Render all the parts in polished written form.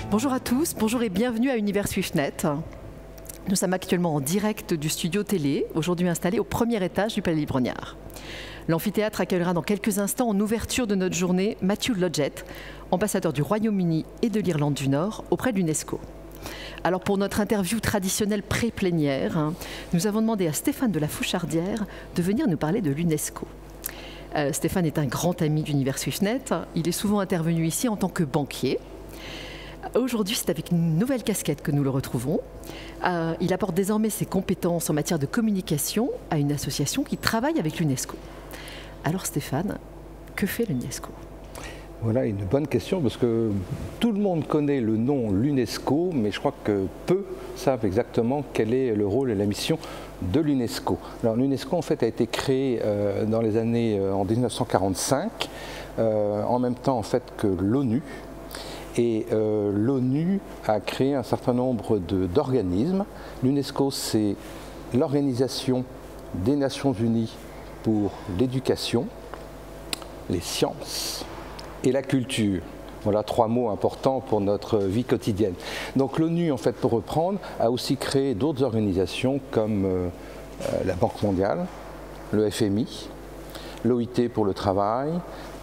Bonjour à tous, bonjour et bienvenue à Univers SwiftNet. Nous sommes actuellement en direct du studio télé, aujourd'hui installé au premier étage du Palais Libre-Brognard. L'amphithéâtre accueillera dans quelques instants, en ouverture de notre journée, Matthew Lodgett, ambassadeur du Royaume-Uni et de l'Irlande du Nord auprès de l'UNESCO. Alors pour notre interview traditionnelle pré-plénière, nous avons demandé à Stéphane de la Fouchardière de venir nous parler de l'UNESCO. Stéphane est un grand ami d'Univers SwiftNet. Il est souvent intervenu ici en tant que banquier. Aujourd'hui, c'est avec une nouvelle casquette que nous le retrouvons. Il apporte désormais ses compétences en matière de communication à une association qui travaille avec l'UNESCO. Alors Stéphane, que fait l'UNESCO ? Voilà une bonne question parce que tout le monde connaît le nom l'UNESCO, mais je crois que peu savent exactement quel est le rôle et la mission de l'UNESCO. Alors l'UNESCO en fait a été créée dans les années en 1945, en même temps en fait que l'ONU. Et l'ONU a créé un certain nombre d'organismes. L'UNESCO, c'est l'Organisation des Nations Unies pour l'éducation, les sciences et la culture. Voilà trois mots importants pour notre vie quotidienne. Donc l'ONU, en fait, pour reprendre, a aussi créé d'autres organisations comme la Banque mondiale, le FMI, l'OIT pour le travail,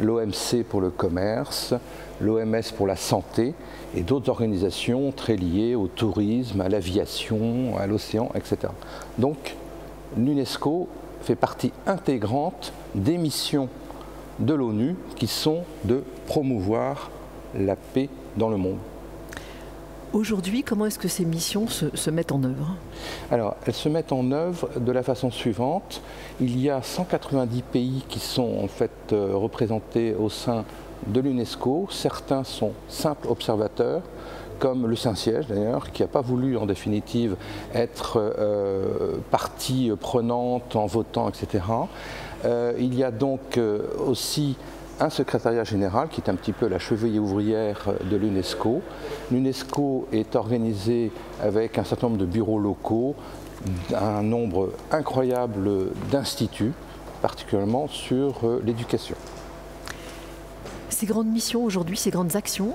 l'OMC pour le commerce, l'OMS pour la santé et d'autres organisations très liées au tourisme, à l'aviation, à l'océan, etc. Donc l'UNESCO fait partie intégrante des missions de l'ONU qui sont de promouvoir la paix dans le monde. Aujourd'hui, comment est-ce que ces missions se mettent en œuvre ? Alors, elles se mettent en œuvre de la façon suivante. Il y a 190 pays qui sont en fait représentés au sein de l'UNESCO. Certains sont simples observateurs, comme le Saint-Siège d'ailleurs, qui n'a pas voulu en définitive être partie prenante en votant, etc. Il y a donc aussi un secrétariat général qui est un petit peu la cheville ouvrière de l'UNESCO. L'UNESCO est organisée avec un certain nombre de bureaux locaux, un nombre incroyable d'instituts, particulièrement sur l'éducation. Ces grandes missions aujourd'hui, ces grandes actions ?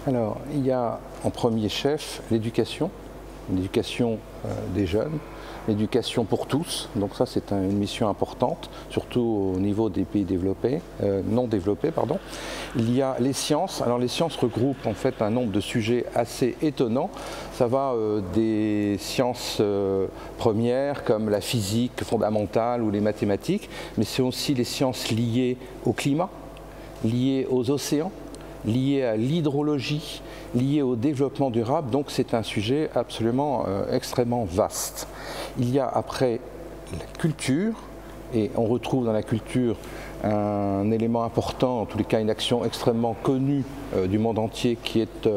Alors, il y a en premier chef l'éducation des jeunes, l'éducation pour tous, donc ça c'est une mission importante, surtout au niveau des pays développés, non développés, pardon. Il y a les sciences, alors les sciences regroupent en fait un nombre de sujets assez étonnants, ça va des sciences premières comme la physique fondamentale ou les mathématiques, mais c'est aussi les sciences liées au climat, liées aux océans, liées à l'hydrologie, liées au développement durable, donc c'est un sujet absolument extrêmement vaste. Il y a après la culture, et on retrouve dans la culture un élément important, en tous les cas une action extrêmement connue du monde entier qui est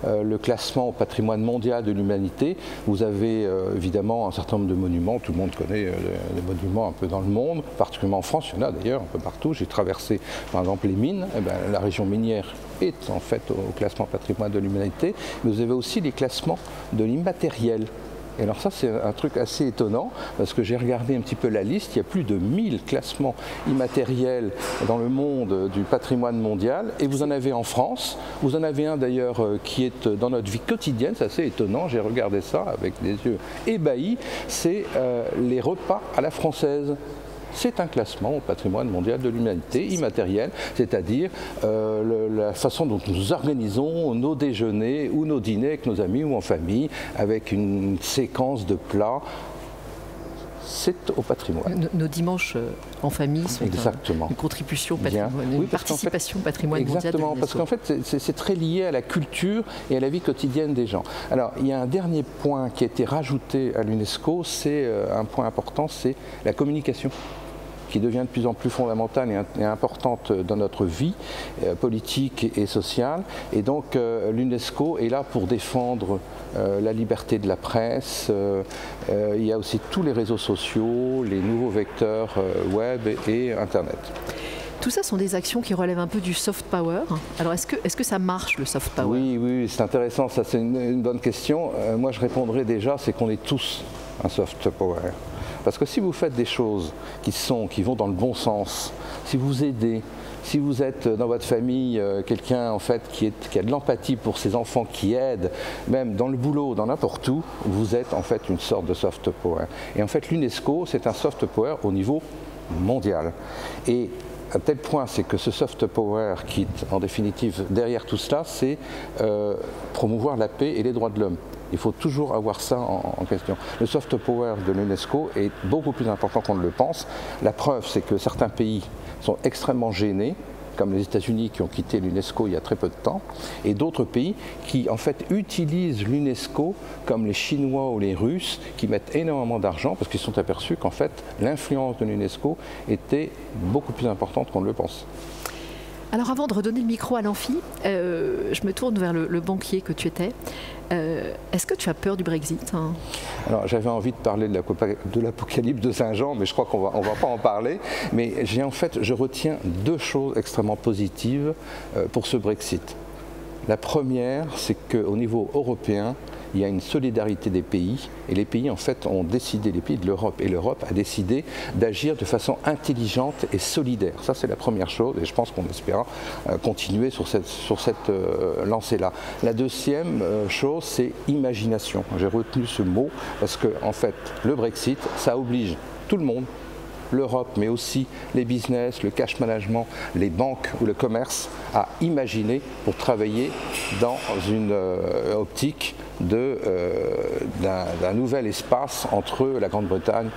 le classement au patrimoine mondial de l'humanité. Vous avez évidemment un certain nombre de monuments, tout le monde connaît les monuments un peu dans le monde, particulièrement en France, il y en a d'ailleurs un peu partout. J'ai traversé par exemple les mines, la région minière est en fait au classement patrimoine de l'humanité, mais vous avez aussi les classements de l'immatériel. Et alors ça c'est un truc assez étonnant parce que j'ai regardé un petit peu la liste, il y a plus de 1000 classements immatériels dans le monde du patrimoine mondial et vous en avez en France, vous en avez un d'ailleurs qui est dans notre vie quotidienne, c'est assez étonnant, j'ai regardé ça avec des yeux ébahis, c'est les repas à la française. C'est un classement au patrimoine mondial de l'humanité immatériel, c'est-à-dire la façon dont nous organisons nos déjeuners ou nos dîners avec nos amis ou en famille, avec une séquence de plats. C'est au patrimoine. Nos dimanches en famille sont une contribution au patrimoine, une participation au patrimoine mondial. Exactement, parce qu'en fait c'est très lié à la culture et à la vie quotidienne des gens. Alors il y a un dernier point qui a été rajouté à l'UNESCO, c'est un point important, c'est la communication, qui devient de plus en plus fondamentale et importante dans notre vie politique et sociale. Et donc l'UNESCO est là pour défendre la liberté de la presse. Il y a aussi tous les réseaux sociaux, les nouveaux vecteurs web et Internet. Tout ça sont des actions qui relèvent un peu du soft power. Alors est-ce que ça marche le soft power ? Oui, c'est intéressant, ça c'est une bonne question. Moi je répondrai déjà, c'est qu'on est tous un soft power. Parce que si vous faites des choses qui vont dans le bon sens, si vous aidez, si vous êtes dans votre famille quelqu'un en fait, qui a de l'empathie pour ses enfants, qui aide, même dans le boulot, dans n'importe où, vous êtes en fait une sorte de soft power. Et en fait l'UNESCO, c'est un soft power au niveau mondial. Et à tel point, c'est que ce soft power qui est en définitive derrière tout cela, c'est promouvoir la paix et les droits de l'homme. Il faut toujours avoir ça en question. Le soft power de l'UNESCO est beaucoup plus important qu'on ne le pense. La preuve, c'est que certains pays sont extrêmement gênés, comme les États-Unis qui ont quitté l'UNESCO il y a très peu de temps, et d'autres pays qui en fait utilisent l'UNESCO comme les Chinois ou les Russes, qui mettent énormément d'argent parce qu'ils se sont aperçus qu'en fait l'influence de l'UNESCO était beaucoup plus importante qu'on ne le pense. Alors avant de redonner le micro à l'Amphi, je me tourne vers le banquier que tu étais. Est-ce que tu as peur du Brexit, hein? Alors j'avais envie de parler de l'Apocalypse de Saint-Jean, mais je crois qu'on va pas en parler. Mais je retiens deux choses extrêmement positives pour ce Brexit. La première, c'est qu'au niveau européen, il y a une solidarité des pays, et les pays en fait ont décidé, les pays de l'Europe, et l'Europe a décidé d'agir de façon intelligente et solidaire. Ça c'est la première chose, et je pense qu'on espère continuer sur cette lancée-là. La deuxième chose, c'est imagination. J'ai retenu ce mot parce que en fait, le Brexit, ça oblige tout le monde, l'Europe, mais aussi les business, le cash management, les banques ou le commerce, à imaginer pour travailler dans une optique d'un nouvel espace entre la Grande-Bretagne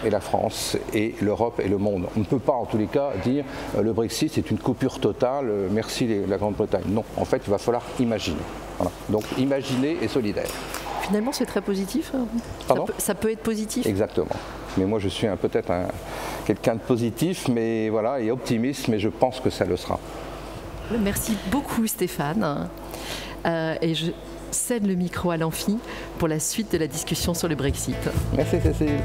et la France et l'Europe et le monde. On ne peut pas en tous les cas dire le Brexit c'est une coupure totale, merci la Grande-Bretagne. Non, en fait il va falloir imaginer. Voilà. Donc imaginer et solidaire. Finalement c'est très positif. Ça peut être positif. Exactement. Mais moi je suis peut-être quelqu'un de positif mais voilà, et optimiste, mais je pense que ça le sera. Merci beaucoup Stéphane. Et je cède le micro à l'Amphi pour la suite de la discussion sur le Brexit. Merci Cécile.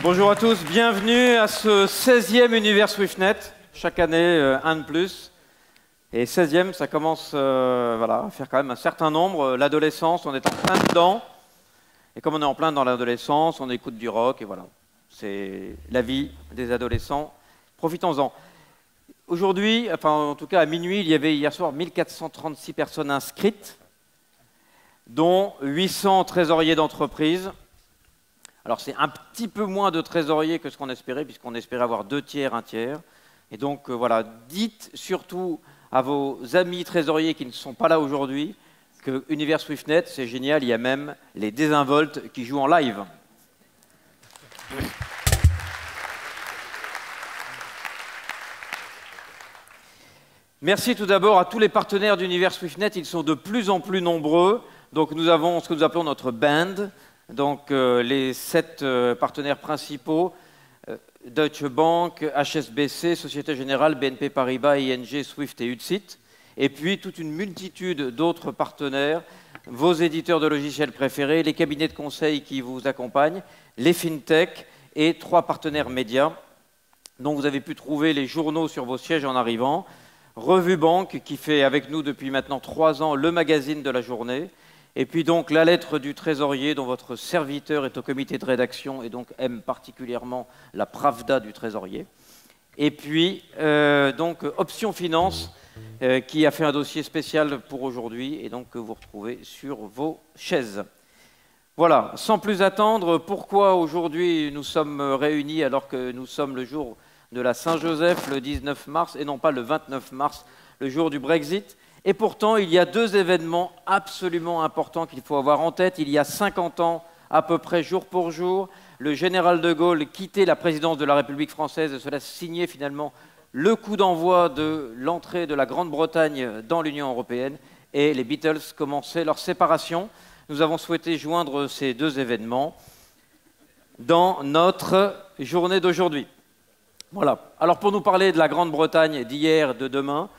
Bonjour à tous, bienvenue à ce 16e Univers SwiftNet, chaque année un de plus. Et 16e, ça commence voilà, à faire quand même un certain nombre. L'adolescence, on est en plein dedans. Et comme on est en plein dans l'adolescence, on écoute du rock et voilà. C'est la vie des adolescents. Profitons-en. Aujourd'hui, enfin en tout cas à minuit, il y avait hier soir 1436 personnes inscrites, dont 800 trésoriers d'entreprise. Alors c'est un petit peu moins de trésoriers que ce qu'on espérait, puisqu'on espérait avoir 2 tiers, 1 tiers. Et donc voilà, dites surtout à vos amis trésoriers qui ne sont pas là aujourd'hui que Univers SwiftNet, c'est génial, il y a même les désinvoltes qui jouent en live. Merci tout d'abord à tous les partenaires d'Univers SwiftNet, ils sont de plus en plus nombreux. Donc nous avons ce que nous appelons notre band, donc les 7 partenaires principaux, Deutsche Bank, HSBC, Société Générale, BNP Paribas, ING, Swift et Utsit. Et puis toute une multitude d'autres partenaires, vos éditeurs de logiciels préférés, les cabinets de conseil qui vous accompagnent, les fintech et 3 partenaires médias dont vous avez pu trouver les journaux sur vos sièges en arrivant. Revue Banque qui fait avec nous depuis maintenant 3 ans le magazine de la journée. Et puis donc la lettre du trésorier dont votre serviteur est au comité de rédaction et donc aime particulièrement la Pravda du trésorier. Et puis donc Option Finance qui a fait un dossier spécial pour aujourd'hui et donc que vous retrouvez sur vos chaises. Voilà, sans plus attendre, pourquoi aujourd'hui nous sommes réunis alors que nous sommes le jour de la Saint-Joseph, le 19 mars, et non pas le 29 mars, le jour du Brexit. Et pourtant, il y a 2 événements absolument importants qu'il faut avoir en tête. Il y a 50 ans, à peu près jour pour jour, le général de Gaulle quittait la présidence de la République française et cela signait finalement le coup d'envoi de l'entrée de la Grande-Bretagne dans l'Union européenne et les Beatles commençaient leur séparation. Nous avons souhaité joindre ces 2 événements dans notre journée d'aujourd'hui. Voilà. Alors pour nous parler de la Grande-Bretagne d'hier, de demain,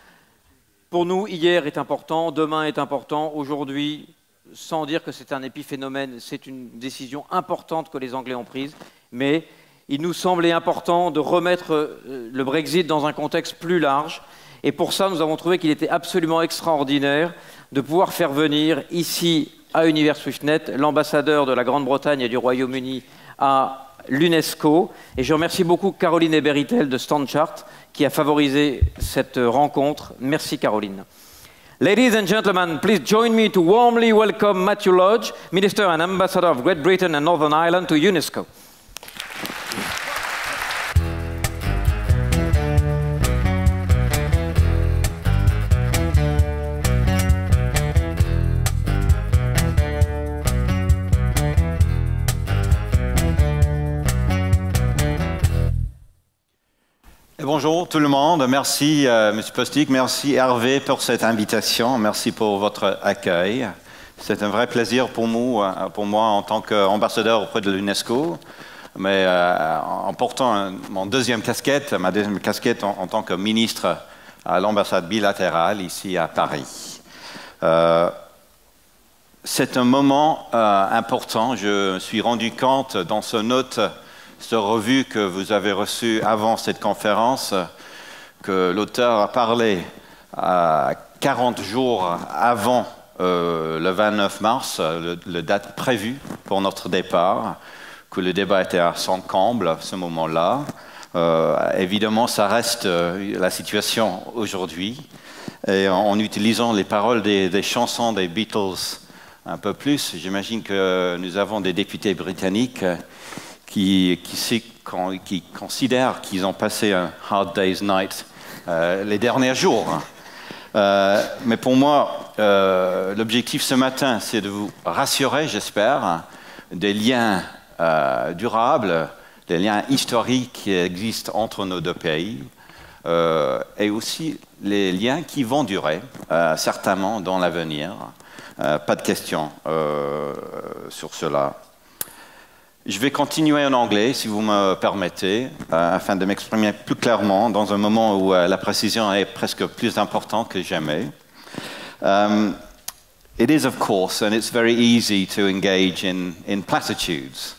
pour nous, hier est important, demain est important, aujourd'hui, sans dire que c'est un épiphénomène, c'est une décision importante que les Anglais ont prise, mais il nous semblait important de remettre le Brexit dans un contexte plus large, et pour ça, nous avons trouvé qu'il était absolument extraordinaire de pouvoir faire venir ici, à Univers SwiftNet, l'ambassadeur de la Grande-Bretagne et du Royaume-Uni à l'UNESCO. Et je remercie beaucoup Caroline Eberitel de StandChart qui a favorisé cette rencontre. Merci Caroline. Ladies and gentlemen, please join me to warmly welcome Matthew Lodge, Minister and Ambassador of Great Britain and Northern Ireland to UNESCO. Bonjour tout le monde, merci M. Postic, merci Hervé pour cette invitation, merci pour votre accueil. C'est un vrai plaisir pour moi en tant qu'ambassadeur auprès de l'UNESCO, mais en portant ma deuxième casquette en tant que ministre à l'ambassade bilatérale ici à Paris. C'est un moment important, je me suis rendu compte dans ce note, cette revue que vous avez reçue avant cette conférence, que l'auteur a parlé 40 jours avant le 29 mars, la date prévue pour notre départ, que le débat était à son comble à ce moment-là. Évidemment, ça reste la situation aujourd'hui. Et en utilisant les paroles des chansons des Beatles un peu plus, j'imagine que nous avons des députés britanniques qui considèrent qu'ils ont passé un hard day's night les derniers jours. Mais pour moi, l'objectif ce matin, c'est de vous rassurer, j'espère, des liens durables, des liens historiques qui existent entre nos 2 pays, et aussi les liens qui vont durer, certainement dans l'avenir. Pas de questions sur cela. Je vais continuer en anglais, si vous me permettez, afin de m'exprimer plus clairement dans un moment où la précision est presque plus importante que jamais. It is, of course, and it's very easy to engage in platitudes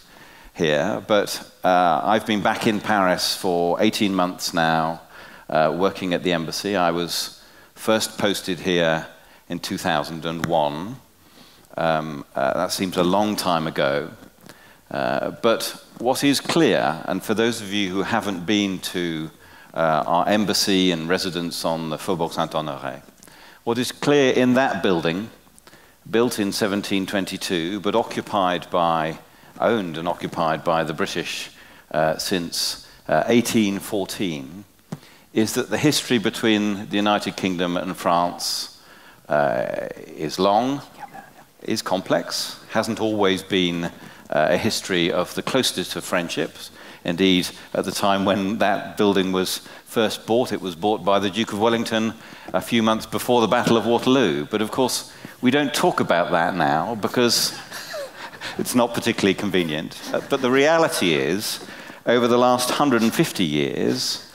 here, but I've been back in Paris for 18 months now, working at the embassy. I was first posted here in 2001. That seems a long time ago. But what is clear, and for those of you who haven't been to our embassy and residence on the Faubourg Saint-Honoré, what is clear in that building, built in 1722, but owned and occupied by the British since 1814, is that the history between the United Kingdom and France is long, is complex, hasn't always been a history of the closest of friendships. Indeed, at the time when that building was first bought, it was bought by the Duke of Wellington a few months before the Battle of Waterloo. But of course, we don't talk about that now because it's not particularly convenient. But the reality is, over the last 150 years,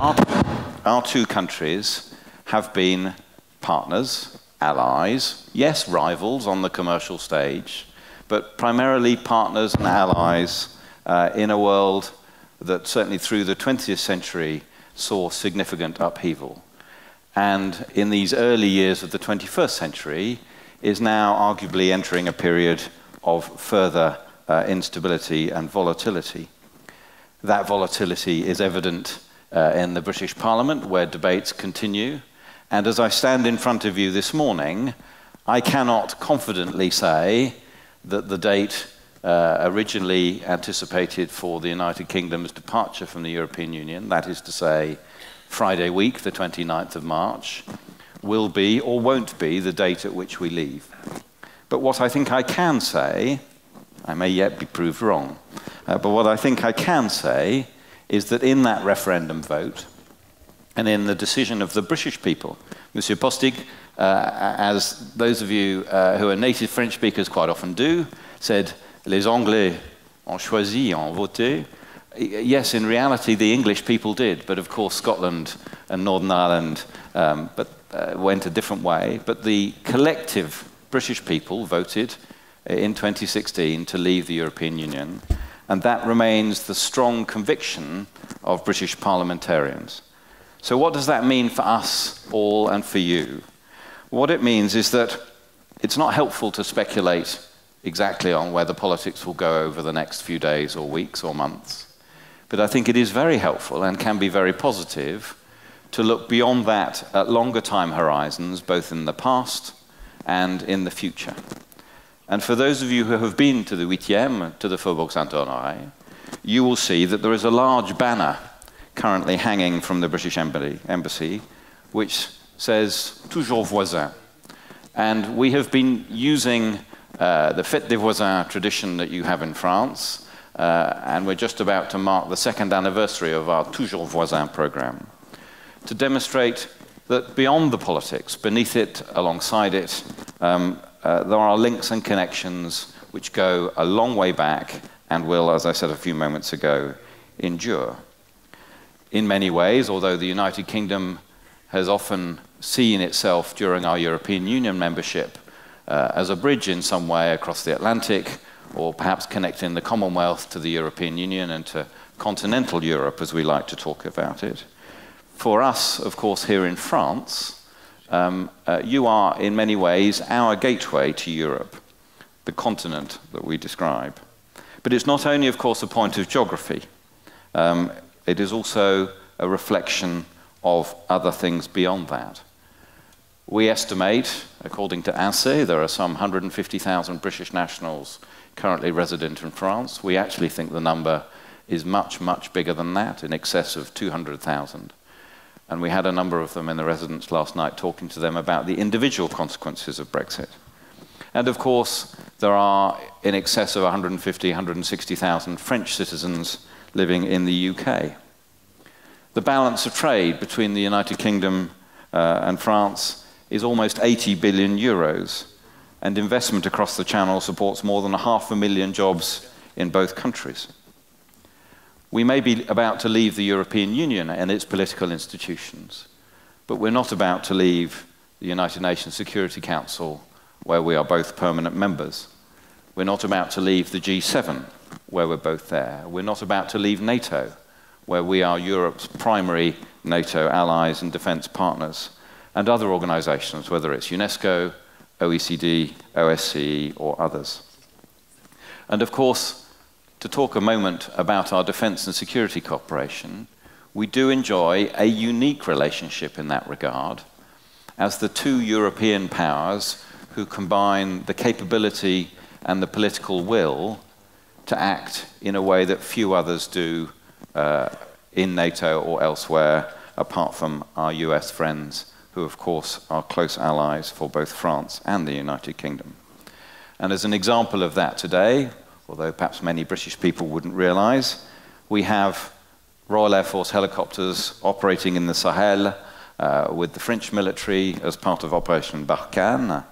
our two countries have been partners, allies, yes, rivals on the commercial stage, but primarily partners and allies in a world that certainly through the 20th century saw significant upheaval. And in these early years of the 21st century is now arguably entering a period of further instability and volatility. That volatility is evident in the British Parliament, where debates continue. And as I stand in front of you this morning, I cannot confidently say that the date originally anticipated for the United Kingdom's departure from the European Union, that is to say, Friday week, the 29th of March, will be or won't be the date at which we leave. But what I think I can say, I may yet be proved wrong, but what I think I can say is that in that referendum vote, and in the decision of the British people, Monsieur Postig, as those of you who are native French speakers quite often do, said, les Anglais ont choisi, ont voté. Yes, in reality, the English people did, but of course Scotland and Northern Ireland went a different way. But the collective British people voted in 2016 to leave the European Union, and that remains the strong conviction of British parliamentarians. So what does that mean for us all and for you? What it means is that it's not helpful to speculate exactly on where the politics will go over the next few days or weeks or months. But I think it is very helpful and can be very positive to look beyond that at longer time horizons, both in the past and in the future. And for those of you who have been to the 8e, to the Faubourg Saint-Honoré, you will see that there is a large banner currently hanging from the British Embassy, which says, Toujours voisin. And we have been using the Fête des Voisins tradition that you have in France, and we're just about to mark the second anniversary of our Toujours Voisin program, to demonstrate that beyond the politics, beneath it, alongside it, there are links and connections which go a long way back and will, as I said a few moments ago, endure. In many ways, although the United Kingdom has often seen itself during our European Union membership as a bridge in some way across the Atlantic, or perhaps connecting the Commonwealth to the European Union and to continental Europe, as we like to talk about it. For us, of course, here in France, you are in many ways our gateway to Europe, the continent that we describe. But it's not only, of course, a point of geography. It is also a reflection of other things beyond that. We estimate, according to ANSEE, there are some 150,000 British nationals currently resident in France. We actually think the number is much, much bigger than that, in excess of 200,000. And we had a number of them in the residence last night talking to them about the individual consequences of Brexit. And of course, there are in excess of 150,000, 160,000 French citizens living in the UK. The balance of trade between the United Kingdom and France is almost 80 billion euros, and investment across the Channel supports more than 500,000 jobs in both countries. We may be about to leave the European Union and its political institutions, but we're not about to leave the United Nations Security Council, where we are both permanent members. We're not about to leave the G7, where we're both there. We're not about to leave NATO, where we are Europe's primary NATO allies and defense partners, and other organizations, whether it's UNESCO, OECD, OSCE, or others. And of course, to talk a moment about our defense and security cooperation, we do enjoy a unique relationship in that regard, as the two European powers who combine the capability and the political will to act in a way that few others do in NATO or elsewhere apart from our US friends, who of course are close allies for both France and the United Kingdom. And as an example of that today, although perhaps many British people wouldn't realize, we have Royal Air Force helicopters operating in the Sahel with the French military as part of Operation Barkhane.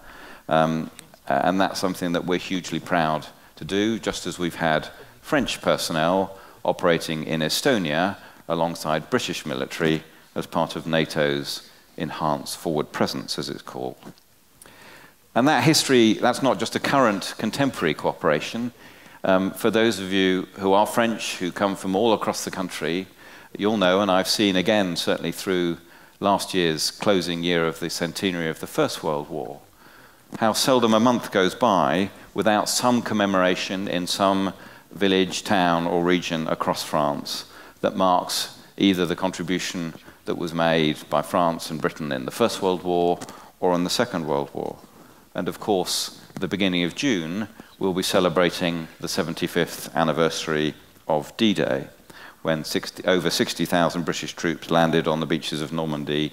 And that's something that we're hugely proud to do, just as we've had French personnel operating in Estonia alongside British military as part of NATO's Enhanced Forward Presence, as it's called. And that history, that's not just a current contemporary cooperation. For those of you who are French, who come from all across the country, you'll know, and I've seen again, certainly through last year's closing year of the centenary of the First World War, how seldom a month goes by without some commemoration in some village, town, or region across France that marks either the contribution that was made by France and Britain in the First World War or in the Second World War. And of course, at the beginning of June, we'll be celebrating the 75th anniversary of D-Day, when over 60,000 British troops landed on the beaches of Normandy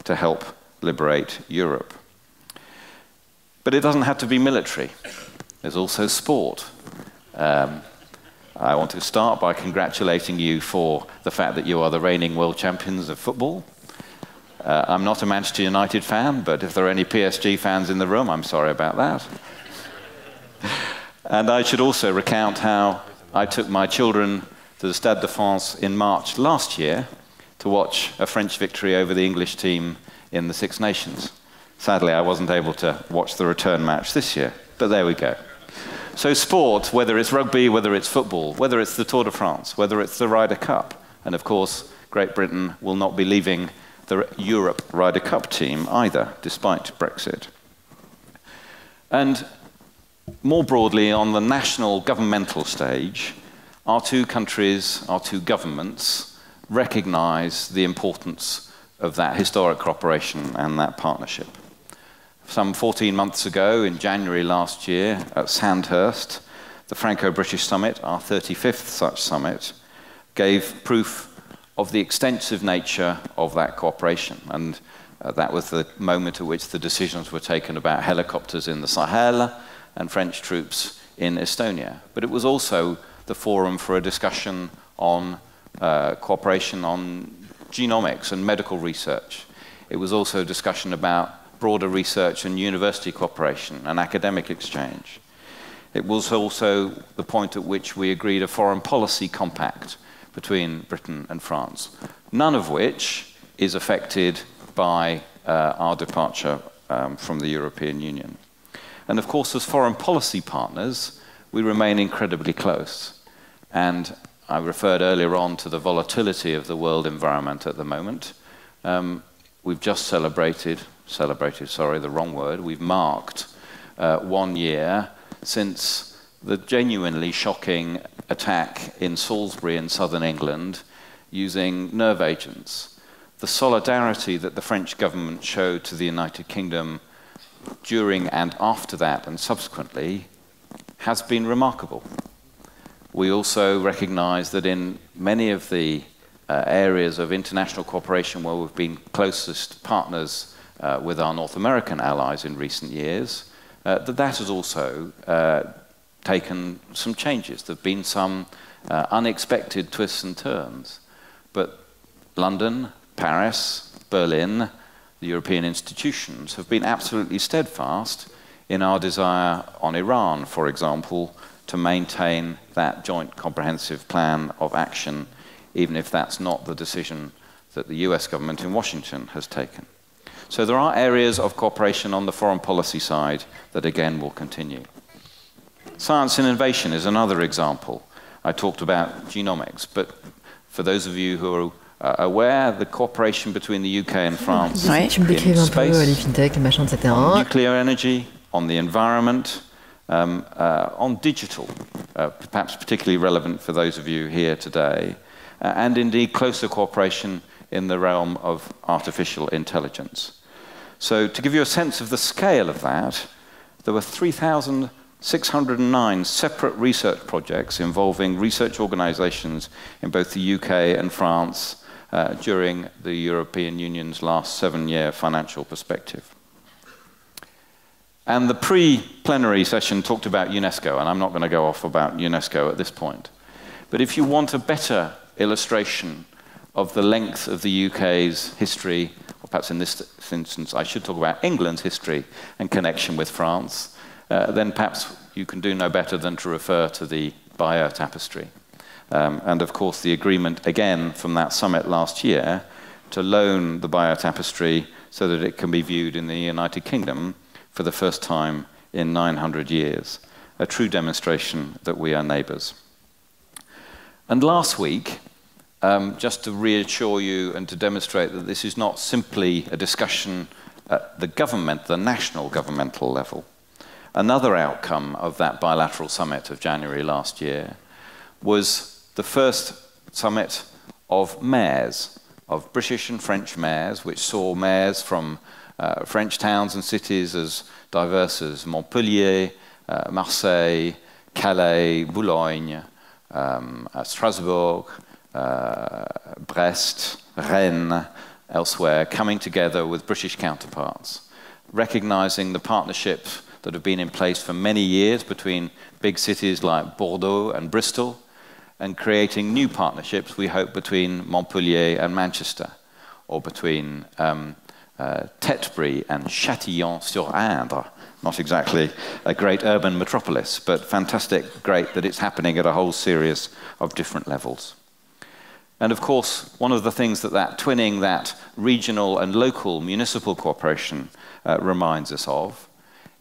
to help liberate Europe. But it doesn't have to be military. There's also sport. I want to start by congratulating you for the fact that you are the reigning world champions of football. I'm not a Manchester United fan, but if there are any PSG fans in the room, I'm sorry about that. And I should also recount how I took my children to the Stade de France in March last year to watch a French victory over the English team in the Six Nations. Sadly, I wasn't able to watch the return match this year, but there we go. So sport, whether it's rugby, whether it's football, whether it's the Tour de France, whether it's the Ryder Cup, and of course, Great Britain will not be leaving the Europe Ryder Cup team either, despite Brexit. And more broadly, on the national governmental stage, our two countries, our two governments, recognize the importance of that historic cooperation and that partnership. Some 14 months ago, in January last year, at Sandhurst, the Franco-British Summit, our 35th such summit, gave proof of the extensive nature of that cooperation. And that was the moment at which the decisions were taken about helicopters in the Sahel and French troops in Estonia. But it was also the forum for a discussion on cooperation on genomics and medical research. It was also a discussion about broader research and university cooperation and academic exchange. It was also the point at which we agreed a foreign policy compact between Britain and France, none of which is affected by our departure from the European Union. And of course, as foreign policy partners, we remain incredibly close. And I referred earlier on to the volatility of the world environment at the moment. We've just we've marked 1 year since the genuinely shocking attack in Salisbury in southern England using nerve agents. The solidarity that the French government showed to the United Kingdom during and after that and subsequently has been remarkable. We also recognize that in many of the areas of international cooperation where we've been closest partners with our North American allies in recent years, that has also taken some changes. There have been some unexpected twists and turns. But London, Paris, Berlin, the European institutions have been absolutely steadfast in our desire on Iran, for example, to maintain that joint comprehensive plan of action, even if that's not the decision that the US government in Washington has taken. So there are areas of cooperation on the foreign policy side that again will continue. Science and innovation is another example. I talked about genomics, but for those of you who are aware, the cooperation between the UK and France in space, on nuclear energy, on the environment, on digital, perhaps particularly relevant for those of you here today, and indeed closer cooperation in the realm of artificial intelligence. So to give you a sense of the scale of that, there were 3,609 separate research projects involving research organizations in both the UK and France during the European Union's last 7-year financial perspective. And the pre-plenary session talked about UNESCO, and I'm not going to go off about UNESCO at this point. But if you want a better illustration of the length of the UK's history, or perhaps in this instance I should talk about England's history and connection with France, then perhaps you can do no better than to refer to the Bayeux Tapestry. And of course the agreement again from that summit last year to loan the Bayeux Tapestry so that it can be viewed in the United Kingdom for the first time in 900 years, a true demonstration that we are neighbours. And last week, just to reassure you and to demonstrate that this is not simply a discussion at the national governmental level, another outcome of that bilateral summit of January last year was the first summit of mayors, of British and French mayors, which saw mayors from French towns and cities as diverse as Montpellier, Marseille, Calais, Boulogne, Strasbourg, Brest, Rennes, elsewhere, coming together with British counterparts, recognizing the partnerships that have been in place for many years between big cities like Bordeaux and Bristol, and creating new partnerships, we hope, between Montpellier and Manchester, or between Tetbury and Châtillon-sur-Indre. Not exactly a great urban metropolis, but fantastic, great that it's happening at a whole series of different levels. And of course, one of the things that twinning, that regional and local municipal cooperation reminds us of,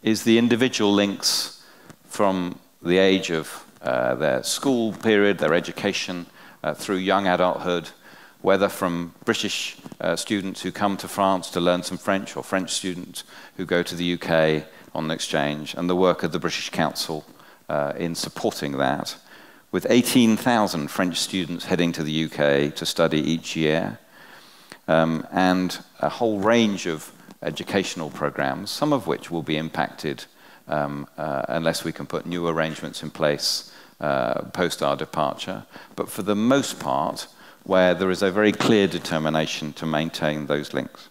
is the individual links from the age of their school period, their education, through young adulthood, whether from British students who come to France to learn some French, or French students who go to the UK on an exchange, and the work of the British Council in supporting that, with 18,000 French students heading to the UK to study each year, and a whole range of educational programs, some of which will be impacted unless we can put new arrangements in place post our departure, but for the most part, where there is a very clear determination to maintain those links.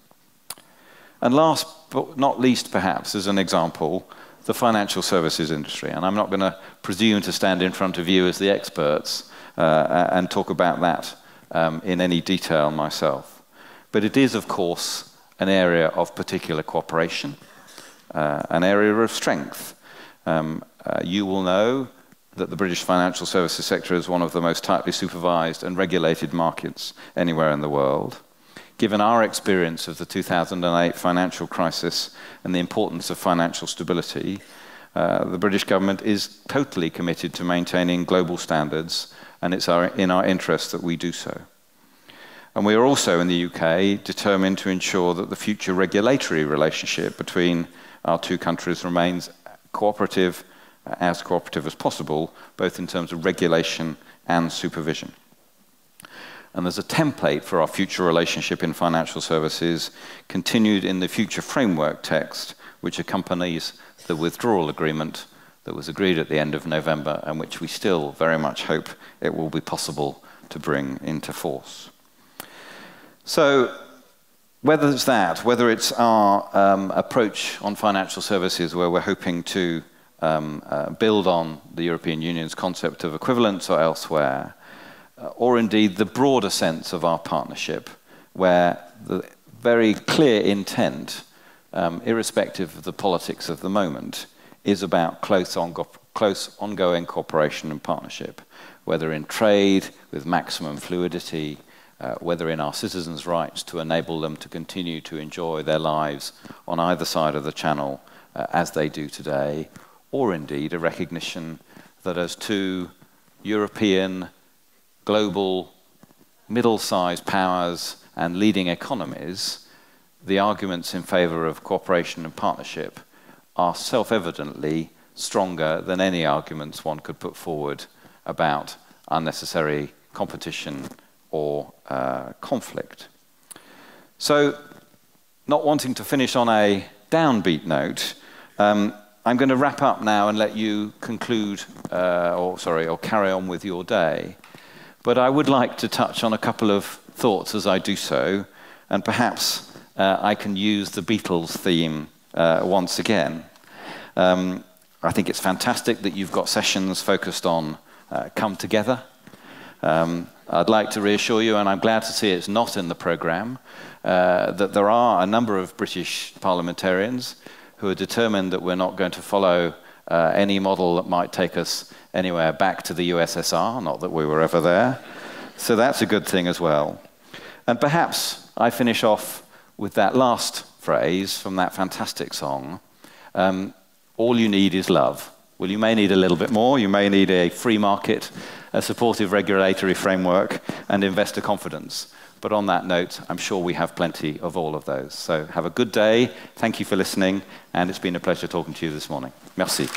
And last but not least, perhaps, as an example, the financial services industry. And I'm not going to presume to stand in front of you as the experts and talk about that in any detail myself. But it is, of course, an area of particular cooperation, an area of strength. You will know that the British financial services sector is one of the most tightly supervised and regulated markets anywhere in the world. Given our experience of the 2008 financial crisis and the importance of financial stability, the British government is totally committed to maintaining global standards, and it's in our interest that we do so. And we are also in the UK determined to ensure that the future regulatory relationship between our two countries remains cooperative, as cooperative as possible, both in terms of regulation and supervision. And there's a template for our future relationship in financial services continued in the future framework text, which accompanies the withdrawal agreement that was agreed at the end of November, and which we still very much hope it will be possible to bring into force. So whether it's that, whether it's our approach on financial services where we're hoping to build on the European Union's concept of equivalence or elsewhere, or indeed the broader sense of our partnership, where the very clear intent, irrespective of the politics of the moment, is about close ongoing cooperation and partnership, whether in trade with maximum fluidity, whether in our citizens' rights to enable them to continue to enjoy their lives on either side of the channel as they do today, or indeed a recognition that as two European, global, middle-sized powers and leading economies, the arguments in favor of cooperation and partnership are self-evidently stronger than any arguments one could put forward about unnecessary competition or conflict. So, not wanting to finish on a downbeat note, I'm going to wrap up now and let you conclude, or carry on with your day. But I would like to touch on a couple of thoughts as I do so, and perhaps I can use the Beatles theme once again. I think it's fantastic that you've got sessions focused on come together. I'd like to reassure you, and I'm glad to see it's not in the programme, that there are a number of British parliamentarians who are determined that we're not going to follow any model that might take us anywhere back to the USSR, not that we were ever there. So that's a good thing as well. And perhaps I finish off with that last phrase from that fantastic song, all you need is love. Well, you may need a little bit more. You may need a free market, a supportive regulatory framework, and investor confidence. But on that note, I'm sure we have plenty of all of those. So have a good day. Thank you for listening, and it's been a pleasure talking to you this morning. Merci.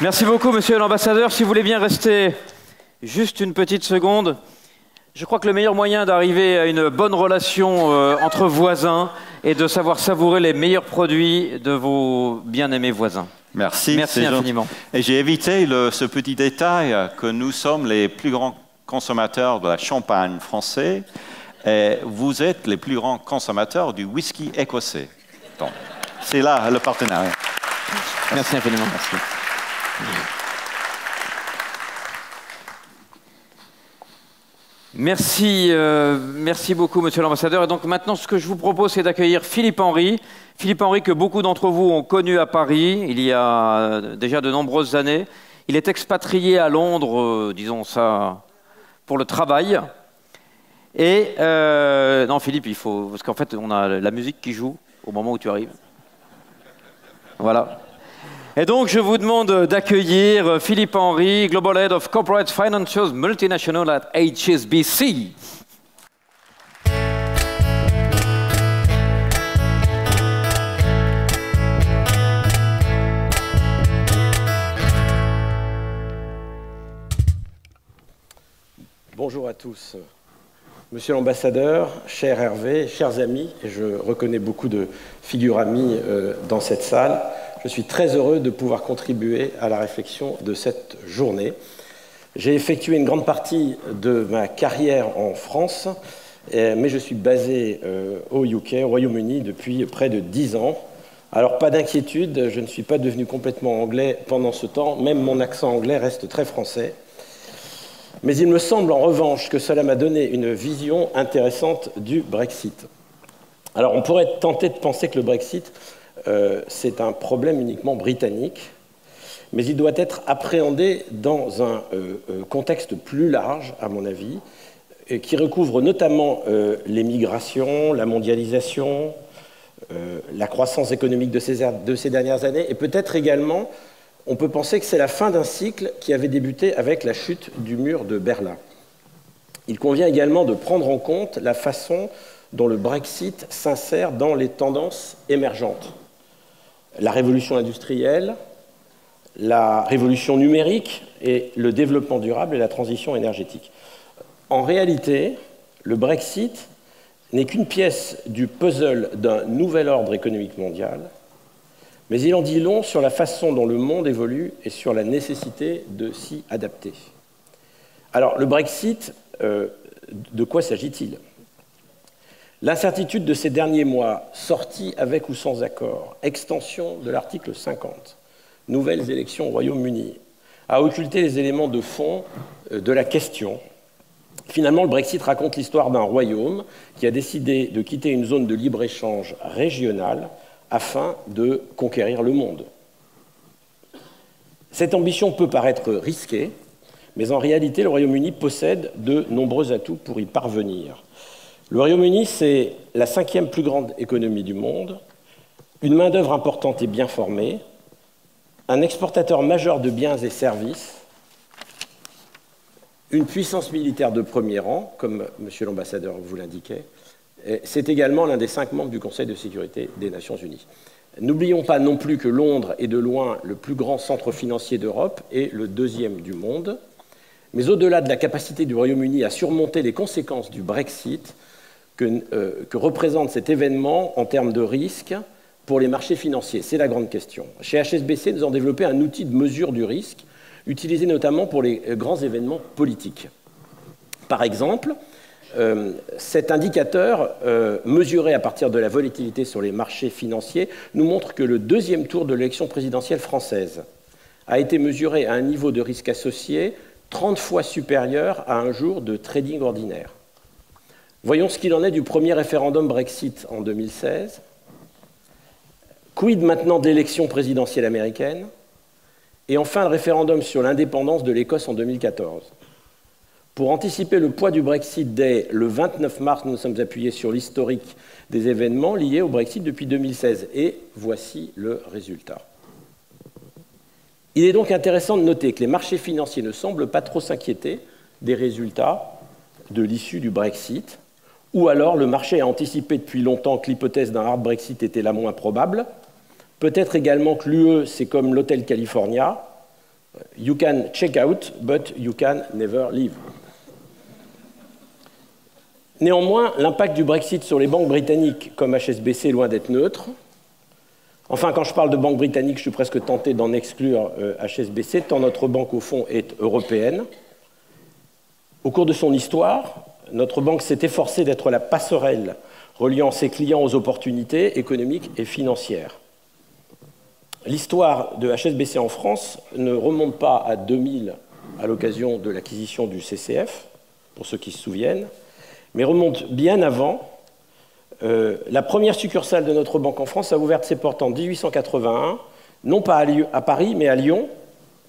Merci beaucoup, monsieur l'ambassadeur. Si vous voulez bien rester juste une petite seconde. Je crois que le meilleur moyen d'arriver à une bonne relation entre voisins est de savoir savourer les meilleurs produits de vos bien-aimés voisins. Merci. Merci infiniment. Et j'ai évité ce petit détail que nous sommes les plus grands consommateurs de la champagne français et vous êtes les plus grands consommateurs du whisky écossais. Donc, c'est là le partenariat. Merci infiniment. Merci. Merci, merci beaucoup, monsieur l'ambassadeur. Et donc maintenant, ce que je vous propose, c'est d'accueillir Philippe Henry. Philippe Henry, que beaucoup d'entre vous ont connu à Paris il y a déjà de nombreuses années. Il est expatrié à Londres, disons ça, pour le travail. Et non, Philippe, il faut, parce qu'en fait, on a la musique qui joue au moment où tu arrives. Voilà. Et donc, je vous demande d'accueillir Philippe Henry, Global Head of Corporate Financials Multinational at HSBC. Bonjour à tous. Monsieur l'ambassadeur, cher Hervé, chers amis, et je reconnais beaucoup de figures amies dans cette salle, je suis très heureux de pouvoir contribuer à la réflexion de cette journée. J'ai effectué une grande partie de ma carrière en France, mais je suis basé au UK, au Royaume-Uni, depuis près de 10 ans. Alors pas d'inquiétude, je ne suis pas devenu complètement anglais pendant ce temps, même mon accent anglais reste très français. Mais il me semble en revanche que cela m'a donné une vision intéressante du Brexit. Alors on pourrait être tenté de penser que le Brexit, c'est un problème uniquement britannique, mais il doit être appréhendé dans un contexte plus large, à mon avis, qui recouvre notamment les migrations, la mondialisation, la croissance économique de ces dernières années, et peut-être également, on peut penser que c'est la fin d'un cycle qui avait débuté avec la chute du mur de Berlin. Il convient également de prendre en compte la façon dont le Brexit s'insère dans les tendances émergentes. La révolution industrielle, la révolution numérique et le développement durable et la transition énergétique. En réalité, le Brexit n'est qu'une pièce du puzzle d'un nouvel ordre économique mondial, mais il en dit long sur la façon dont le monde évolue et sur la nécessité de s'y adapter. Alors, le Brexit, de quoi s'agit-il ? L'incertitude de ces derniers mois, sortie avec ou sans accord, extension de l'article 50, nouvelles élections au Royaume-Uni, a occulté les éléments de fond de la question. Finalement, le Brexit raconte l'histoire d'un royaume qui a décidé de quitter une zone de libre-échange régionale afin de conquérir le monde. Cette ambition peut paraître risquée, mais en réalité, le Royaume-Uni possède de nombreux atouts pour y parvenir. Le Royaume-Uni, c'est la 5e plus grande économie du monde, une main-d'œuvre importante et bien formée, un exportateur majeur de biens et services, une puissance militaire de premier rang, comme monsieur l'ambassadeur vous l'indiquait. C'est également l'un des 5 membres du Conseil de sécurité des Nations Unies. N'oublions pas non plus que Londres est de loin le plus grand centre financier d'Europe et le 2e du monde. Mais au-delà de la capacité du Royaume-Uni à surmonter les conséquences du Brexit que représente cet événement en termes de risque pour les marchés financiers, c'est la grande question. Chez HSBC, nous avons développé un outil de mesure du risque utilisé notamment pour les grands événements politiques. Par exemple, cet indicateur, mesuré à partir de la volatilité sur les marchés financiers, nous montre que le deuxième tour de l'élection présidentielle française a été mesuré à un niveau de risque associé 30 fois supérieur à un jour de trading ordinaire. Voyons ce qu'il en est du premier référendum Brexit en 2016. Quid maintenant de l'élection présidentielle américaine? Et enfin, le référendum sur l'indépendance de l'Écosse en 2014. Pour anticiper le poids du Brexit dès le 29 mars, nous nous sommes appuyés sur l'historique des événements liés au Brexit depuis 2016. Et voici le résultat. Il est donc intéressant de noter que les marchés financiers ne semblent pas trop s'inquiéter des résultats de l'issue du Brexit, ou alors le marché a anticipé depuis longtemps que l'hypothèse d'un hard Brexit était la moins probable. Peut-être également que l'UE, c'est comme l'hôtel California. You can check out, but you can never leave. Néanmoins, l'impact du Brexit sur les banques britanniques comme HSBC est loin d'être neutre. Enfin, quand je parle de banque britannique, je suis presque tenté d'en exclure HSBC, tant notre banque, au fond, est européenne. Au cours de son histoire, notre banque s'est efforcée d'être la passerelle reliant ses clients aux opportunités économiques et financières. L'histoire de HSBC en France ne remonte pas à 2000, à l'occasion de l'acquisition du CCF, pour ceux qui se souviennent, mais remonte bien avant. La première succursale de notre banque en France a ouvert ses portes en 1881, non pas à Paris, mais à Lyon,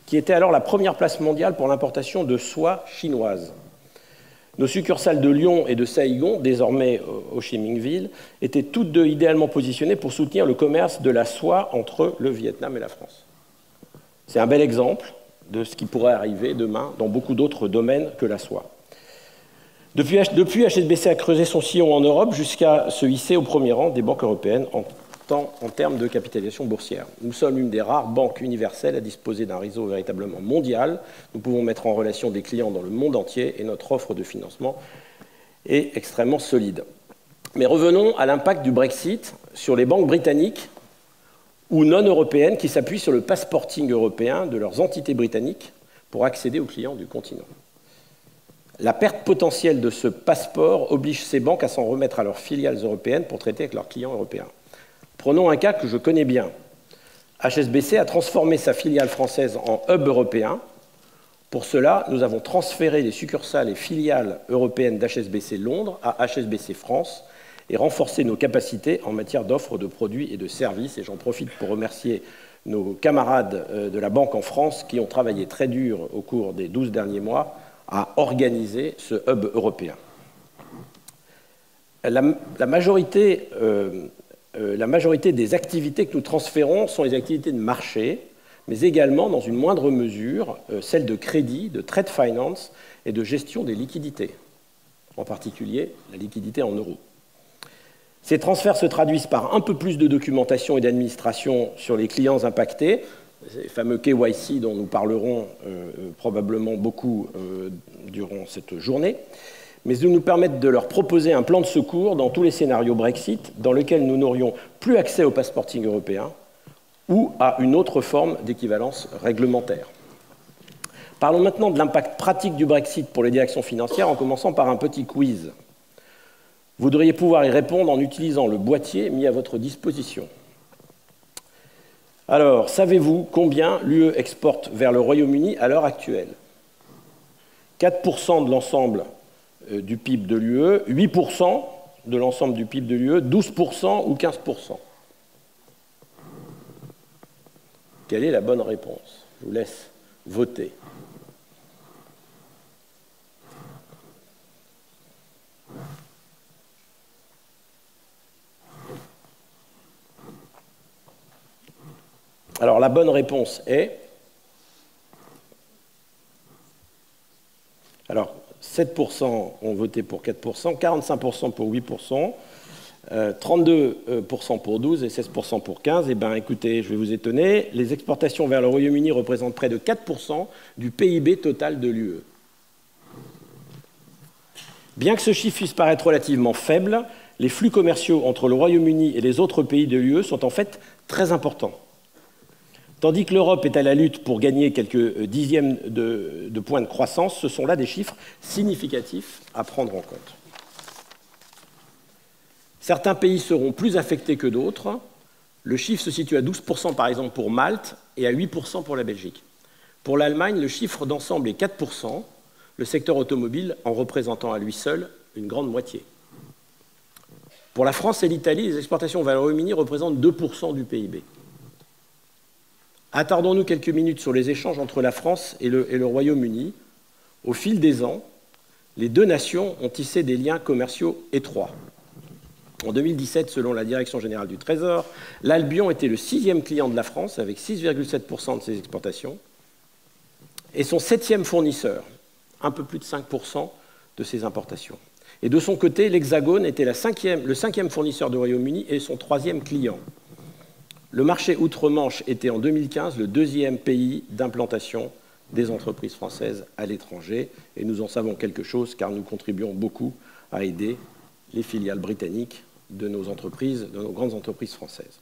qui était alors la première place mondiale pour l'importation de soie chinoise. Nos succursales de Lyon et de Saïgon, désormais Ho Chi Minh Ville, étaient toutes deux idéalement positionnées pour soutenir le commerce de la soie entre le Vietnam et la France. C'est un bel exemple de ce qui pourrait arriver demain dans beaucoup d'autres domaines que la soie. Depuis, HSBC a creusé son sillon en Europe jusqu'à se hisser au premier rang des banques européennes en termes de capitalisation boursière. Nous sommes une des rares banques universelles à disposer d'un réseau véritablement mondial. Nous pouvons mettre en relation des clients dans le monde entier et notre offre de financement est extrêmement solide. Mais revenons à l'impact du Brexit sur les banques britanniques ou non européennes qui s'appuient sur le passporting européen de leurs entités britanniques pour accéder aux clients du continent. La perte potentielle de ce passeport oblige ces banques à s'en remettre à leurs filiales européennes pour traiter avec leurs clients européens. Prenons un cas que je connais bien. HSBC a transformé sa filiale française en hub européen. Pour cela, nous avons transféré les succursales et filiales européennes d'HSBC Londres à HSBC France et renforcé nos capacités en matière d'offres de produits et de services. Et j'en profite pour remercier nos camarades de la banque en France qui ont travaillé très dur au cours des 12 derniers mois à organiser ce hub européen. La majorité des activités que nous transférons sont les activités de marché, mais également, dans une moindre mesure, celles de crédit, de trade finance et de gestion des liquidités, en particulier la liquidité en euros. Ces transferts se traduisent par un peu plus de documentation et d'administration sur les clients impactés, ces fameux KYC dont nous parlerons probablement beaucoup durant cette journée, mais ils nous permettent de leur proposer un plan de secours dans tous les scénarios Brexit dans lesquels nous n'aurions plus accès au passporting européen ou à une autre forme d'équivalence réglementaire. Parlons maintenant de l'impact pratique du Brexit pour les directions financières en commençant par un petit quiz. Vous devriez pouvoir y répondre en utilisant le boîtier mis à votre disposition. Alors, savez-vous combien l'UE exporte vers le Royaume-Uni à l'heure actuelle? 4% de l'ensemble du PIB de l'UE, 8% de l'ensemble du PIB de l'UE, 12% ou 15%? Quelle est la bonne réponse? Je vous laisse voter. Alors, la bonne réponse est... Alors, 7% ont voté pour 4%, 45% pour 8%, 32% pour 12% et 16% pour 15%. Eh bien, écoutez, je vais vous étonner, les exportations vers le Royaume-Uni représentent près de 4% du PIB total de l'UE. Bien que ce chiffre puisse paraître relativement faible, les flux commerciaux entre le Royaume-Uni et les autres pays de l'UE sont en fait très importants. Tandis que l'Europe est à la lutte pour gagner quelques dixièmes de points de croissance, ce sont là des chiffres significatifs à prendre en compte. Certains pays seront plus affectés que d'autres. Le chiffre se situe à 12% par exemple pour Malte et à 8% pour la Belgique. Pour l'Allemagne, le chiffre d'ensemble est 4%, le secteur automobile en représentant à lui seul une grande moitié. Pour la France et l'Italie, les exportations vers le Royaume-Uni représentent 2% du PIB. Attardons-nous quelques minutes sur les échanges entre la France et le Royaume-Uni. Au fil des ans, les deux nations ont tissé des liens commerciaux étroits. En 2017, selon la Direction générale du Trésor, l'Albion était le 6e client de la France, avec 6,7% de ses exportations, et son 7e fournisseur, un peu plus de 5% de ses importations. Et de son côté, l'Hexagone était le 5e fournisseur du Royaume-Uni et son 3e client. Le marché outre-Manche était en 2015 le 2e pays d'implantation des entreprises françaises à l'étranger, et nous en savons quelque chose car nous contribuons beaucoup à aider les filiales britanniques de nos grandes entreprises françaises.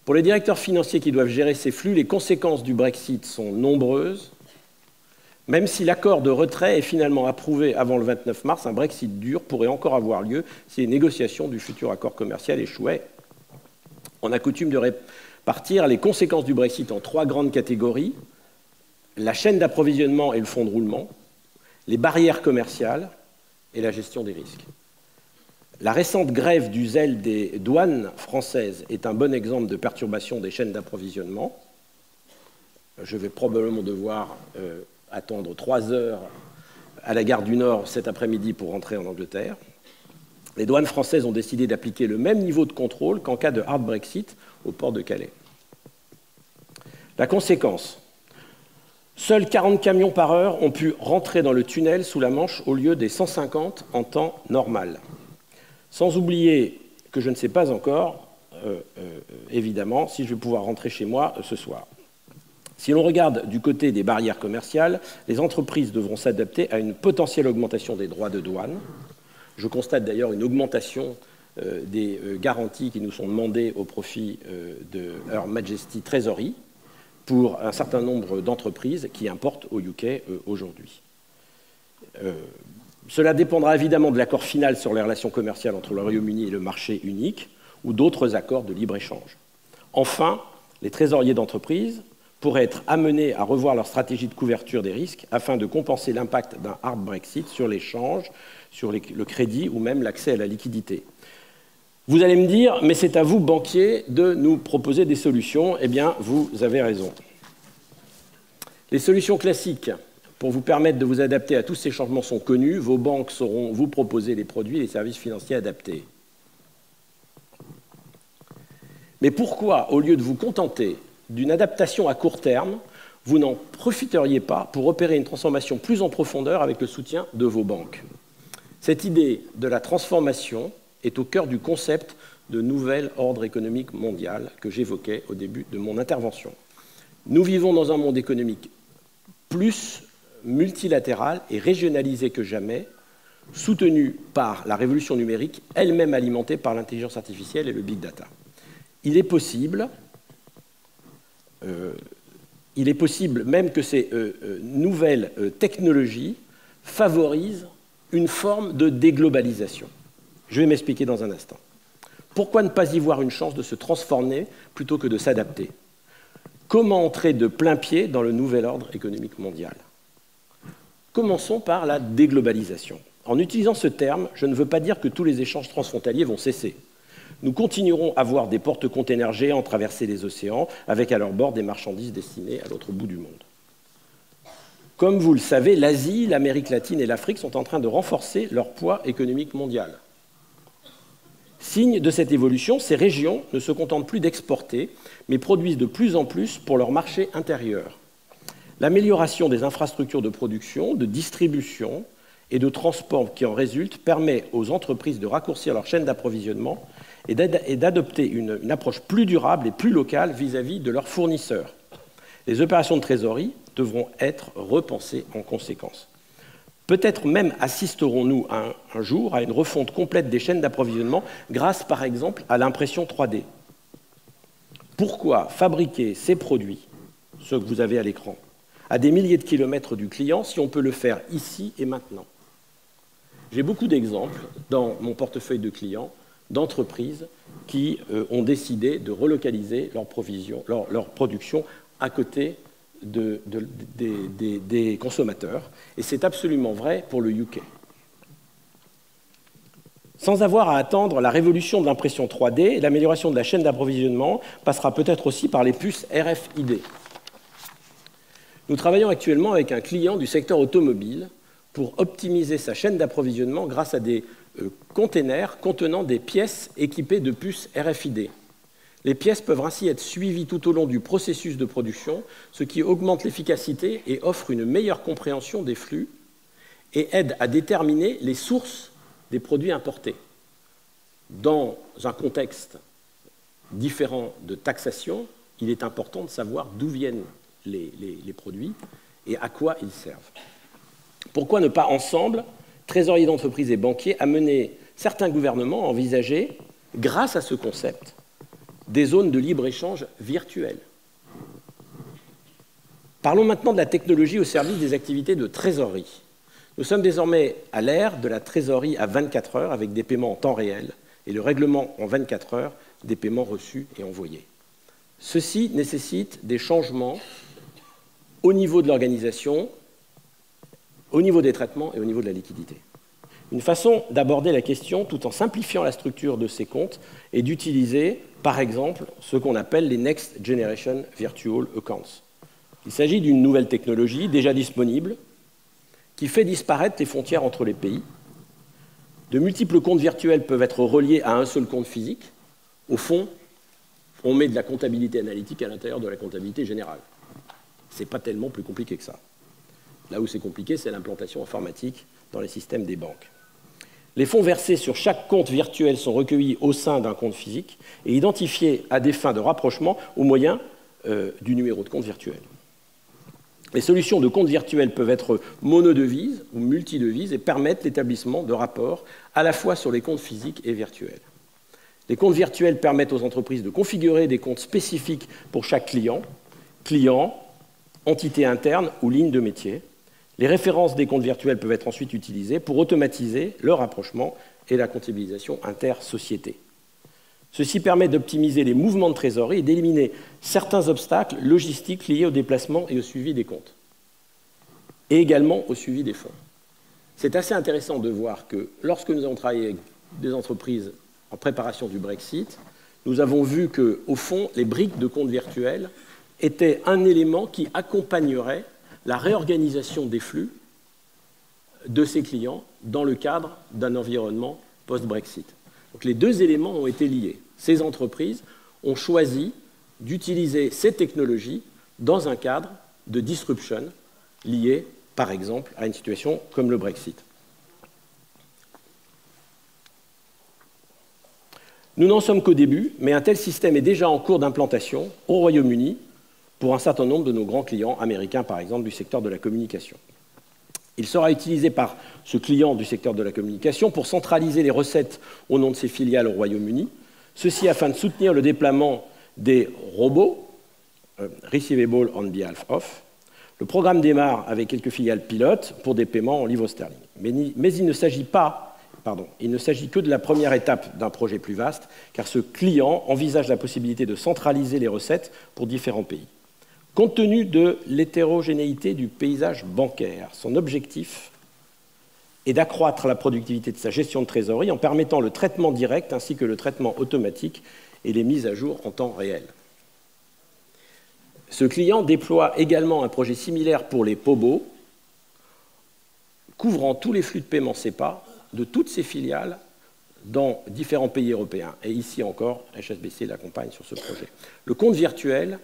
Pour les directeurs financiers qui doivent gérer ces flux, les conséquences du Brexit sont nombreuses. Même si l'accord de retrait est finalement approuvé avant le 29 mars, un Brexit dur pourrait encore avoir lieu si les négociations du futur accord commercial échouaient. On a coutume de répartir les conséquences du Brexit en 3 grandes catégories: la chaîne d'approvisionnement et le fonds de roulement, les barrières commerciales et la gestion des risques. La récente grève du zèle des douanes françaises est un bon exemple de perturbation des chaînes d'approvisionnement. Je vais probablement devoir attendre 3 heures à la gare du Nord cet après-midi pour rentrer en Angleterre. Les douanes françaises ont décidé d'appliquer le même niveau de contrôle qu'en cas de hard Brexit au port de Calais. La conséquence, seuls 40 camions par heure ont pu rentrer dans le tunnel sous la Manche au lieu des 150 en temps normal. Sans oublier que je ne sais pas encore, évidemment, si je vais pouvoir rentrer chez moi ce soir. Si l'on regarde du côté des barrières commerciales, les entreprises devront s'adapter à une potentielle augmentation des droits de douane. Je constate d'ailleurs une augmentation des garanties qui nous sont demandées au profit de Her Majesty Treasury pour un certain nombre d'entreprises qui importent au UK aujourd'hui. Cela dépendra évidemment de l'accord final sur les relations commerciales entre le Royaume-Uni et le marché unique ou d'autres accords de libre-échange. Enfin, les trésoriers d'entreprises pourraient être amenés à revoir leur stratégie de couverture des risques afin de compenser l'impact d'un hard Brexit sur l'échange, sur le crédit ou même l'accès à la liquidité. Vous allez me dire, mais c'est à vous, banquiers, de nous proposer des solutions. Eh bien, vous avez raison. Les solutions classiques pour vous permettre de vous adapter à tous ces changements sont connues. Vos banques sauront vous proposer les produits et les services financiers adaptés. Mais pourquoi, au lieu de vous contenter d'une adaptation à court terme, vous n'en profiteriez pas pour opérer une transformation plus en profondeur avec le soutien de vos banques? Cette idée de la transformation est au cœur du concept de nouvel ordre économique mondial que j'évoquais au début de mon intervention. Nous vivons dans un monde économique plus multilatéral et régionalisé que jamais, soutenu par la révolution numérique, elle-même alimentée par l'intelligence artificielle et le big data. Il est possible même que ces nouvelles technologies favorisent une forme de déglobalisation. Je vais m'expliquer dans un instant. Pourquoi ne pas y voir une chance de se transformer plutôt que de s'adapter? Comment entrer de plein pied dans le nouvel ordre économique mondial? Commençons par la déglobalisation. En utilisant ce terme, je ne veux pas dire que tous les échanges transfrontaliers vont cesser. Nous continuerons à voir des porte-containers géants traverser les océans, avec à leur bord des marchandises destinées à l'autre bout du monde. Comme vous le savez, l'Asie, l'Amérique latine et l'Afrique sont en train de renforcer leur poids économique mondial. Signe de cette évolution, ces régions ne se contentent plus d'exporter, mais produisent de plus en plus pour leur marché intérieur. L'amélioration des infrastructures de production, de distribution et de transport qui en résulte permet aux entreprises de raccourcir leur chaîne d'approvisionnement et d'adopter une approche plus durable et plus locale vis-à-vis de leurs fournisseurs. Les opérations de trésorerie devront être repensées en conséquence. Peut-être même assisterons-nous un jour à une refonte complète des chaînes d'approvisionnement grâce, par exemple, à l'impression 3D. Pourquoi fabriquer ces produits, ceux que vous avez à l'écran, à des milliers de kilomètres du client si on peut le faire ici et maintenant? J'ai beaucoup d'exemples dans mon portefeuille de clients d'entreprises qui ont décidé de relocaliser leur production à côté des consommateurs. Et c'est absolument vrai pour le UK. Sans avoir à attendre la révolution de l'impression 3D, l'amélioration de la chaîne d'approvisionnement passera peut-être aussi par les puces RFID. Nous travaillons actuellement avec un client du secteur automobile pour optimiser sa chaîne d'approvisionnement grâce à des containers contenant des pièces équipées de puces RFID. Les pièces peuvent ainsi être suivies tout au long du processus de production, ce qui augmente l'efficacité et offre une meilleure compréhension des flux et aide à déterminer les sources des produits importés. Dans un contexte différent de taxation, il est important de savoir d'où viennent les produits et à quoi ils servent. Pourquoi ne pas ensemble, trésoriers d'entreprises et banquiers, amener certains gouvernements à envisager, grâce à ce concept, des zones de libre-échange virtuelles? Parlons maintenant de la technologie au service des activités de trésorerie. Nous sommes désormais à l'ère de la trésorerie à 24 heures avec des paiements en temps réel et le règlement en 24 heures des paiements reçus et envoyés. Ceci nécessite des changements au niveau de l'organisation, au niveau des traitements et au niveau de la liquidité. Une façon d'aborder la question tout en simplifiant la structure de ces comptes est d'utiliser, par exemple, ce qu'on appelle les Next Generation Virtual Accounts. Il s'agit d'une nouvelle technologie déjà disponible qui fait disparaître les frontières entre les pays. De multiples comptes virtuels peuvent être reliés à un seul compte physique. Au fond, on met de la comptabilité analytique à l'intérieur de la comptabilité générale. Ce n'est pas tellement plus compliqué que ça. Là où c'est compliqué, c'est l'implantation informatique dans les systèmes des banques. Les fonds versés sur chaque compte virtuel sont recueillis au sein d'un compte physique et identifiés à des fins de rapprochement au moyen du numéro de compte virtuel. Les solutions de comptes virtuels peuvent être monodevises ou multidevises et permettent l'établissement de rapports à la fois sur les comptes physiques et virtuels. Les comptes virtuels permettent aux entreprises de configurer des comptes spécifiques pour chaque client, entité interne ou ligne de métier. Les références des comptes virtuels peuvent être ensuite utilisées pour automatiser le rapprochement et la comptabilisation inter-société. Ceci permet d'optimiser les mouvements de trésorerie et d'éliminer certains obstacles logistiques liés au déplacement et au suivi des comptes, et également au suivi des fonds. C'est assez intéressant de voir que lorsque nous avons travaillé avec des entreprises en préparation du Brexit, nous avons vu qu'au fond, les briques de comptes virtuels étaient un élément qui accompagnerait la réorganisation des flux de ces clients dans le cadre d'un environnement post-Brexit. Donc les deux éléments ont été liés. Ces entreprises ont choisi d'utiliser ces technologies dans un cadre de disruption lié, par exemple, à une situation comme le Brexit. Nous n'en sommes qu'au début, mais un tel système est déjà en cours d'implantation au Royaume-Uni pour un certain nombre de nos grands clients américains, par exemple, du secteur de la communication. Il sera utilisé par ce client du secteur de la communication pour centraliser les recettes au nom de ses filiales au Royaume-Uni, ceci afin de soutenir le déploiement des robots, Receivable on behalf of. Le programme démarre avec quelques filiales pilotes pour des paiements en livres sterling. Mais il ne s'agit que de la première étape d'un projet plus vaste, car ce client envisage la possibilité de centraliser les recettes pour différents pays. Compte tenu de l'hétérogénéité du paysage bancaire, son objectif est d'accroître la productivité de sa gestion de trésorerie en permettant le traitement direct ainsi que le traitement automatique et les mises à jour en temps réel. Ce client déploie également un projet similaire pour les POBO, couvrant tous les flux de paiement SEPA de toutes ses filiales dans différents pays européens. Et ici encore, HSBC l'accompagne sur ce projet. Le compte virtuel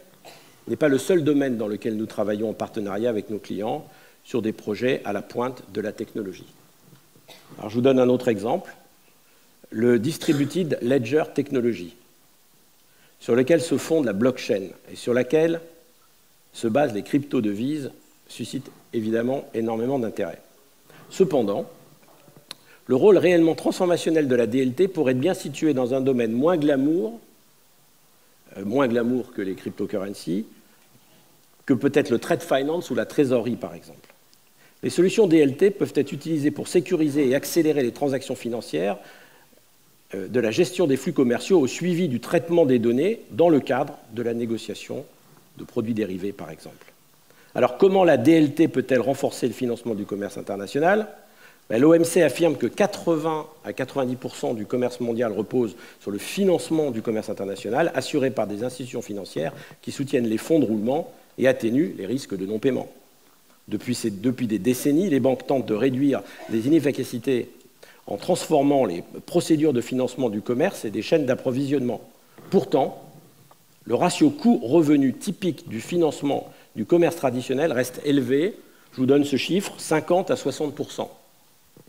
n'est pas le seul domaine dans lequel nous travaillons en partenariat avec nos clients sur des projets à la pointe de la technologie. Alors, je vous donne un autre exemple, le Distributed Ledger Technology, sur lequel se fonde la blockchain et sur laquelle se basent les crypto-devises, suscite évidemment énormément d'intérêt. Cependant, le rôle réellement transformationnel de la DLT pourrait être bien situé dans un domaine moins glamour, moins glamour que les cryptocurrencies, que peut-être le trade finance ou la trésorerie, par exemple. Les solutions DLT peuvent être utilisées pour sécuriser et accélérer les transactions financières, de la gestion des flux commerciaux au suivi du traitement des données dans le cadre de la négociation de produits dérivés, par exemple. Alors, comment la DLT peut-elle renforcer le financement du commerce international? L'OMC affirme que 80 à 90% du commerce mondial repose sur le financement du commerce international, assuré par des institutions financières qui soutiennent les fonds de roulement et atténuent les risques de non-paiement. Depuis des décennies, les banques tentent de réduire les inefficacités en transformant les procédures de financement du commerce et des chaînes d'approvisionnement. Pourtant, le ratio coût-revenu typique du financement du commerce traditionnel reste élevé. Je vous donne ce chiffre, 50 à 60%.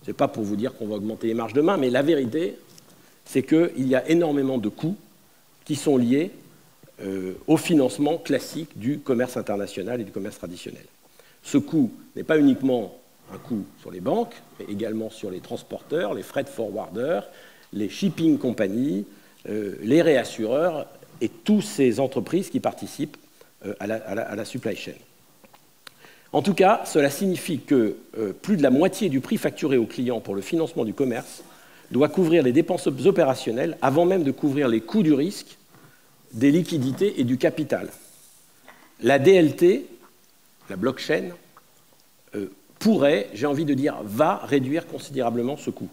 Ce n'est pas pour vous dire qu'on va augmenter les marges demain, mais la vérité, c'est qu'il y a énormément de coûts qui sont liés au financement classique du commerce international et du commerce traditionnel. Ce coût n'est pas uniquement un coût sur les banques, mais également sur les transporteurs, les freight forwarders, les shipping companies, les réassureurs et toutes ces entreprises qui participent à la supply chain. En tout cas, cela signifie que plus de la moitié du prix facturé aux clients pour le financement du commerce doit couvrir les dépenses opérationnelles avant même de couvrir les coûts du risque, des liquidités et du capital. La DLT, la blockchain, pourrait, j'ai envie de dire, va réduire considérablement ce coût.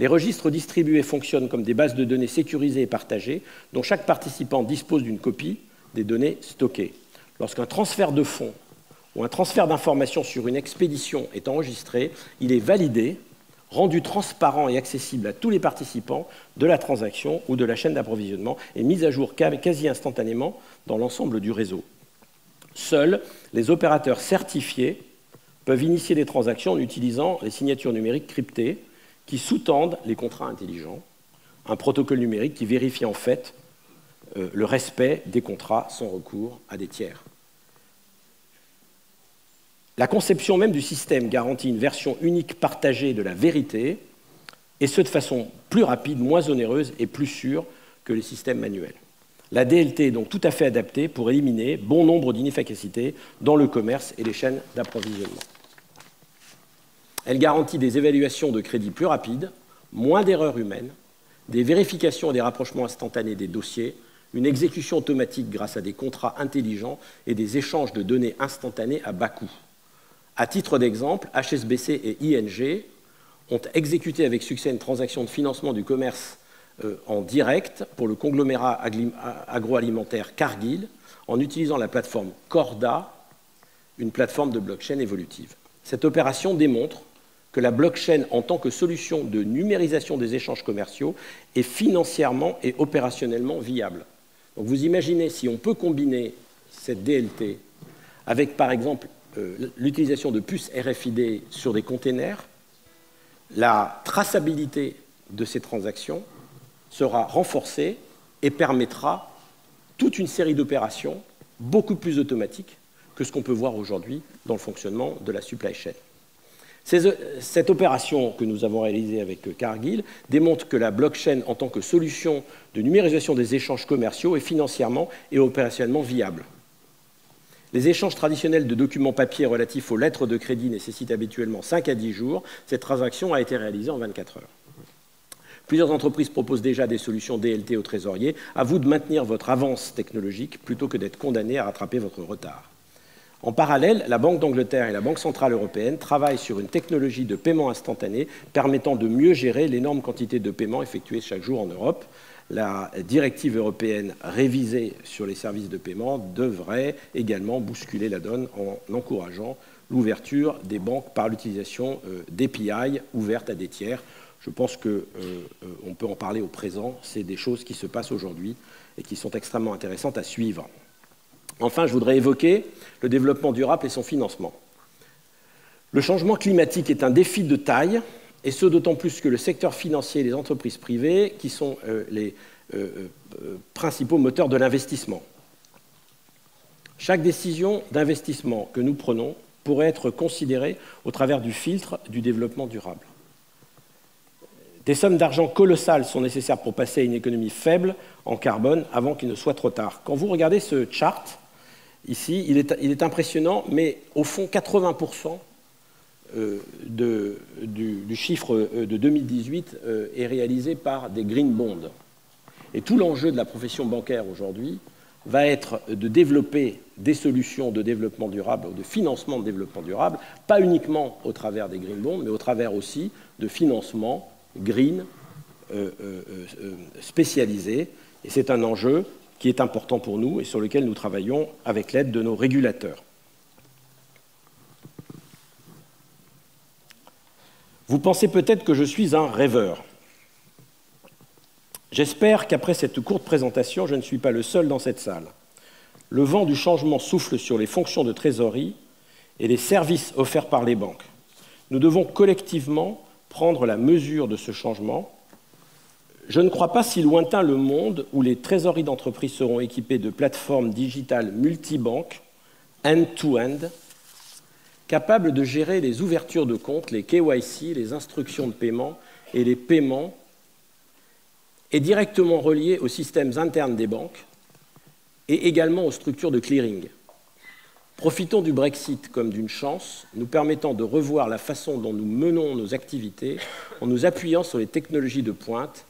Les registres distribués fonctionnent comme des bases de données sécurisées et partagées, dont chaque participant dispose d'une copie des données stockées. Lorsqu'un transfert de fonds ou un transfert d'informations sur une expédition est enregistré, il est validé, rendu transparent et accessible à tous les participants de la transaction ou de la chaîne d'approvisionnement et mis à jour quasi instantanément dans l'ensemble du réseau. Seuls les opérateurs certifiés peuvent initier des transactions en utilisant les signatures numériques cryptées qui sous-tendent les contrats intelligents, un protocole numérique qui vérifie en fait le respect des contrats sans recours à des tiers. La conception même du système garantit une version unique partagée de la vérité, et ce de façon plus rapide, moins onéreuse et plus sûre que les systèmes manuels. La DLT est donc tout à fait adaptée pour éliminer bon nombre d'inefficacités dans le commerce et les chaînes d'approvisionnement. Elle garantit des évaluations de crédit plus rapides, moins d'erreurs humaines, des vérifications et des rapprochements instantanés des dossiers, une exécution automatique grâce à des contrats intelligents et des échanges de données instantanés à bas coût. À titre d'exemple, HSBC et ING ont exécuté avec succès une transaction de financement du commerce en direct pour le conglomérat agroalimentaire Cargill en utilisant la plateforme Corda, une plateforme de blockchain évolutive. Cette opération démontre que la blockchain en tant que solution de numérisation des échanges commerciaux est financièrement et opérationnellement viable. Donc vous imaginez si on peut combiner cette DLT avec par exemple l'utilisation de puces RFID sur des containers, la traçabilité de ces transactions sera renforcée et permettra toute une série d'opérations beaucoup plus automatiques que ce qu'on peut voir aujourd'hui dans le fonctionnement de la supply chain. Cette opération que nous avons réalisée avec Cargill démontre que la blockchain en tant que solution de numérisation des échanges commerciaux est financièrement et opérationnellement viable. Les échanges traditionnels de documents papier relatifs aux lettres de crédit nécessitent habituellement 5 à 10 jours. Cette transaction a été réalisée en 24 heures. Plusieurs entreprises proposent déjà des solutions DLT aux trésoriers. À vous de maintenir votre avance technologique plutôt que d'être condamné à rattraper votre retard. En parallèle, la Banque d'Angleterre et la Banque centrale européenne travaillent sur une technologie de paiement instantané permettant de mieux gérer l'énorme quantité de paiements effectués chaque jour en Europe. La directive européenne révisée sur les services de paiement devrait également bousculer la donne en encourageant l'ouverture des banques par l'utilisation d'API ouvertes à des tiers. Je pense qu'on peut en parler au présent. C'est des choses qui se passent aujourd'hui et qui sont extrêmement intéressantes à suivre. Enfin, je voudrais évoquer le développement durable et son financement. Le changement climatique est un défi de taille, et ce d'autant plus que le secteur financier et les entreprises privées, qui sont les principaux moteurs de l'investissement. Chaque décision d'investissement que nous prenons pourrait être considérée au travers du filtre du développement durable. Des sommes d'argent colossales sont nécessaires pour passer à une économie faible en carbone avant qu'il ne soit trop tard. Quand vous regardez ce chart, ici, il est impressionnant, mais au fond, 80% du chiffre de 2018 est réalisé par des green bonds. Et tout l'enjeu de la profession bancaire aujourd'hui va être de développer des solutions de développement durable ou de financement de développement durable, pas uniquement au travers des green bonds, mais au travers aussi de financements green spécialisés. Et c'est un enjeu qui est important pour nous et sur lequel nous travaillons avec l'aide de nos régulateurs. Vous pensez peut-être que je suis un rêveur. J'espère qu'après cette courte présentation, je ne suis pas le seul dans cette salle. Le vent du changement souffle sur les fonctions de trésorerie et les services offerts par les banques. Nous devons collectivement prendre la mesure de ce changement. Je ne crois pas si lointain le monde où les trésoreries d'entreprise seront équipées de plateformes digitales multibanques, end-to-end, capables de gérer les ouvertures de comptes, les KYC, les instructions de paiement et les paiements, et directement reliées aux systèmes internes des banques et également aux structures de clearing. Profitons du Brexit comme d'une chance, nous permettant de revoir la façon dont nous menons nos activités en nous appuyant sur les technologies de pointe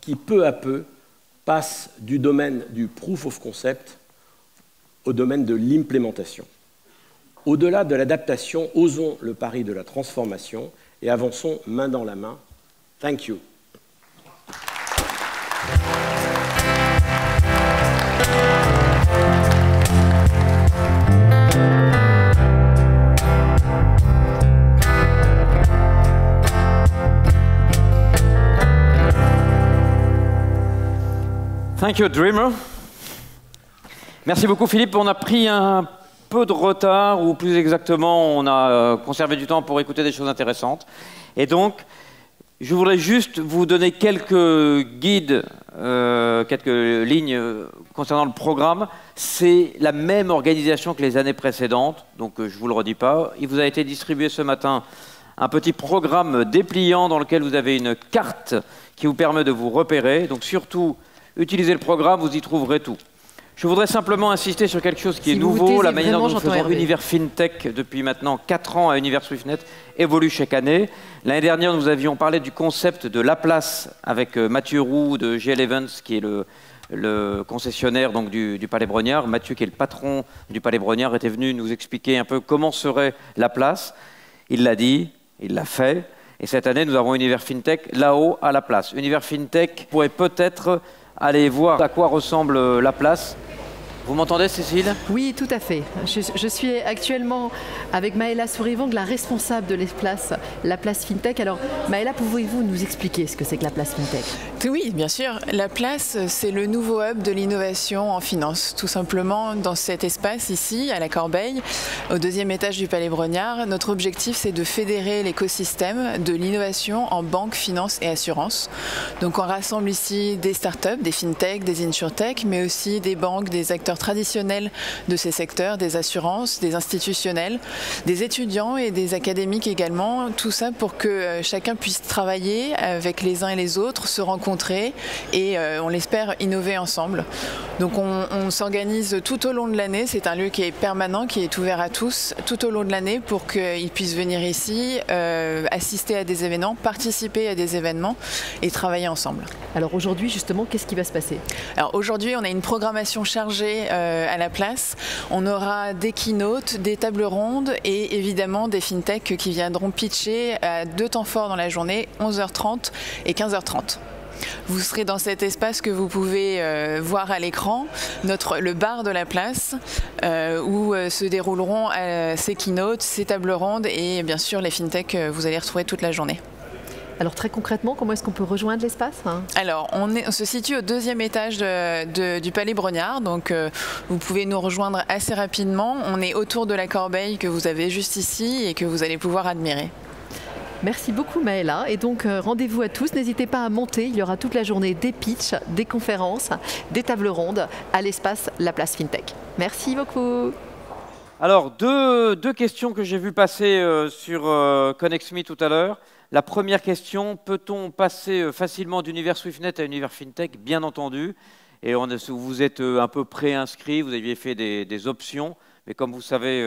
qui, peu à peu, passent du domaine du proof of concept au domaine de l'implémentation. Au-delà de l'adaptation, osons le pari de la transformation et avançons main dans la main. Thank you. Thank you, Dreamer. Merci beaucoup, Philippe. On a pris un peu de retard, ou plus exactement, on a conservé du temps pour écouter des choses intéressantes. Et donc, je voudrais juste vous donner quelques guides, quelques lignes concernant le programme. C'est la même organisation que les années précédentes, donc je ne vous le redis pas. Il vous a été distribué ce matin un petit programme dépliant dans lequel vous avez une carte qui vous permet de vous repérer. Donc surtout, utilisez le programme, vous y trouverez tout. Je voudrais simplement insister sur quelque chose qui est nouveau. La manière dont nous faisons Univers FinTech depuis maintenant 4 ans à Univers SwiftNet évolue chaque année. L'année dernière, nous avions parlé du concept de la place avec Mathieu Roux de GL Events, qui est le concessionnaire donc, du Palais Brongniart. Mathieu, qui est le patron du Palais Brongniart, était venu nous expliquer un peu comment serait la place. Il l'a dit, il l'a fait. Et cette année, nous avons Univers FinTech là-haut à la place. Univers FinTech pourrait peut-être aller voir à quoi ressemble la place. Vous m'entendez, Cécile? Oui, tout à fait. Je suis actuellement avec Maëla Sourivang, la responsable de la place FinTech. Alors, Maëla, pouvez-vous nous expliquer ce que c'est que la place FinTech? Oui, bien sûr. La place, c'est le nouveau hub de l'innovation en finance. Tout simplement, dans cet espace ici, à la Corbeille, au 2e étage du Palais Brongniart, notre objectif, c'est de fédérer l'écosystème de l'innovation en banque, finance et assurance. Donc, on rassemble ici des startups, des FinTech, des InsurTech, mais aussi des banques, des acteurs traditionnels de ces secteurs, des assurances, des institutionnels, des étudiants et des académiques également, tout ça pour que chacun puisse travailler avec les uns et les autres, se rencontrer et on l'espère innover ensemble. Donc on s'organise tout au long de l'année, c'est un lieu qui est permanent, qui est ouvert à tous tout au long de l'année pour qu'ils puissent venir ici, assister à des événements, participer à des événements et travailler ensemble. Alors aujourd'hui justement, qu'est-ce qui va se passer? Alors aujourd'hui on a une programmation chargée à la place. On aura des keynotes, des tables rondes et évidemment des fintech qui viendront pitcher à 2 temps forts dans la journée, 11h30 et 15h30. Vous serez dans cet espace que vous pouvez voir à l'écran, le bar de la place, où se dérouleront ces keynotes, ces tables rondes et bien sûr les fintech vous allez retrouver toute la journée. Alors très concrètement, comment est-ce qu'on peut rejoindre l'espace? Alors on se situe au 2e étage du Palais Brongniart, donc vous pouvez nous rejoindre assez rapidement. On est autour de la Corbeille que vous avez juste ici et que vous allez pouvoir admirer. Merci beaucoup Maëla. Et donc rendez-vous à tous, n'hésitez pas à monter, il y aura toute la journée des pitchs, des conférences, des tables rondes à l'espace La Place FinTech. Merci beaucoup. Alors deux questions que j'ai vues passer sur ConnexMe tout à l'heure. La première question, peut-on passer facilement d'univers SwiftNet à univers FinTech? Bien entendu. Et vous êtes un peu pré-inscrit, vous aviez fait des options. Mais comme vous savez,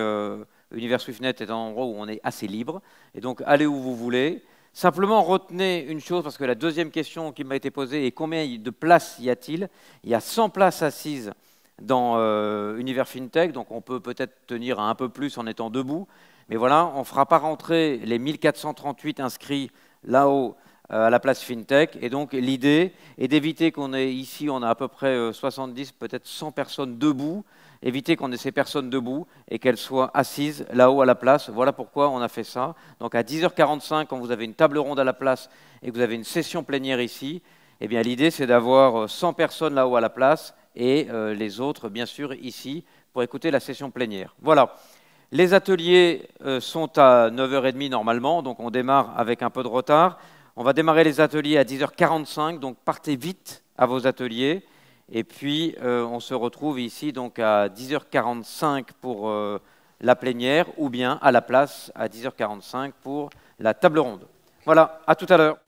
univers SwiftNet est un endroit où on est assez libre. Et donc, allez où vous voulez. Simplement, retenez une chose, parce que la deuxième question qui m'a été posée est combien de places y a-t-il? Il y a 100 places assises dans univers FinTech, donc on peut peut-être tenir un peu plus en étant debout. Mais voilà, on ne fera pas rentrer les 1438 inscrits là-haut à la place FinTech. Et donc, l'idée est d'éviter qu'on ait ici, on a à peu près 70, peut-être 100 personnes debout, éviter qu'on ait ces personnes debout et qu'elles soient assises là-haut à la place. Voilà pourquoi on a fait ça. Donc, à 10h45, quand vous avez une table ronde à la place et que vous avez une session plénière ici, eh bien, l'idée, c'est d'avoir 100 personnes là-haut à la place et les autres, bien sûr, ici, pour écouter la session plénière. Voilà. Les ateliers sont à 9h30 normalement, donc on démarre avec un peu de retard. On va démarrer les ateliers à 10h45, donc partez vite à vos ateliers. Et puis, on se retrouve ici donc à 10h45 pour la plénière, ou bien à la place à 10h45 pour la table ronde. Voilà, à tout à l'heure.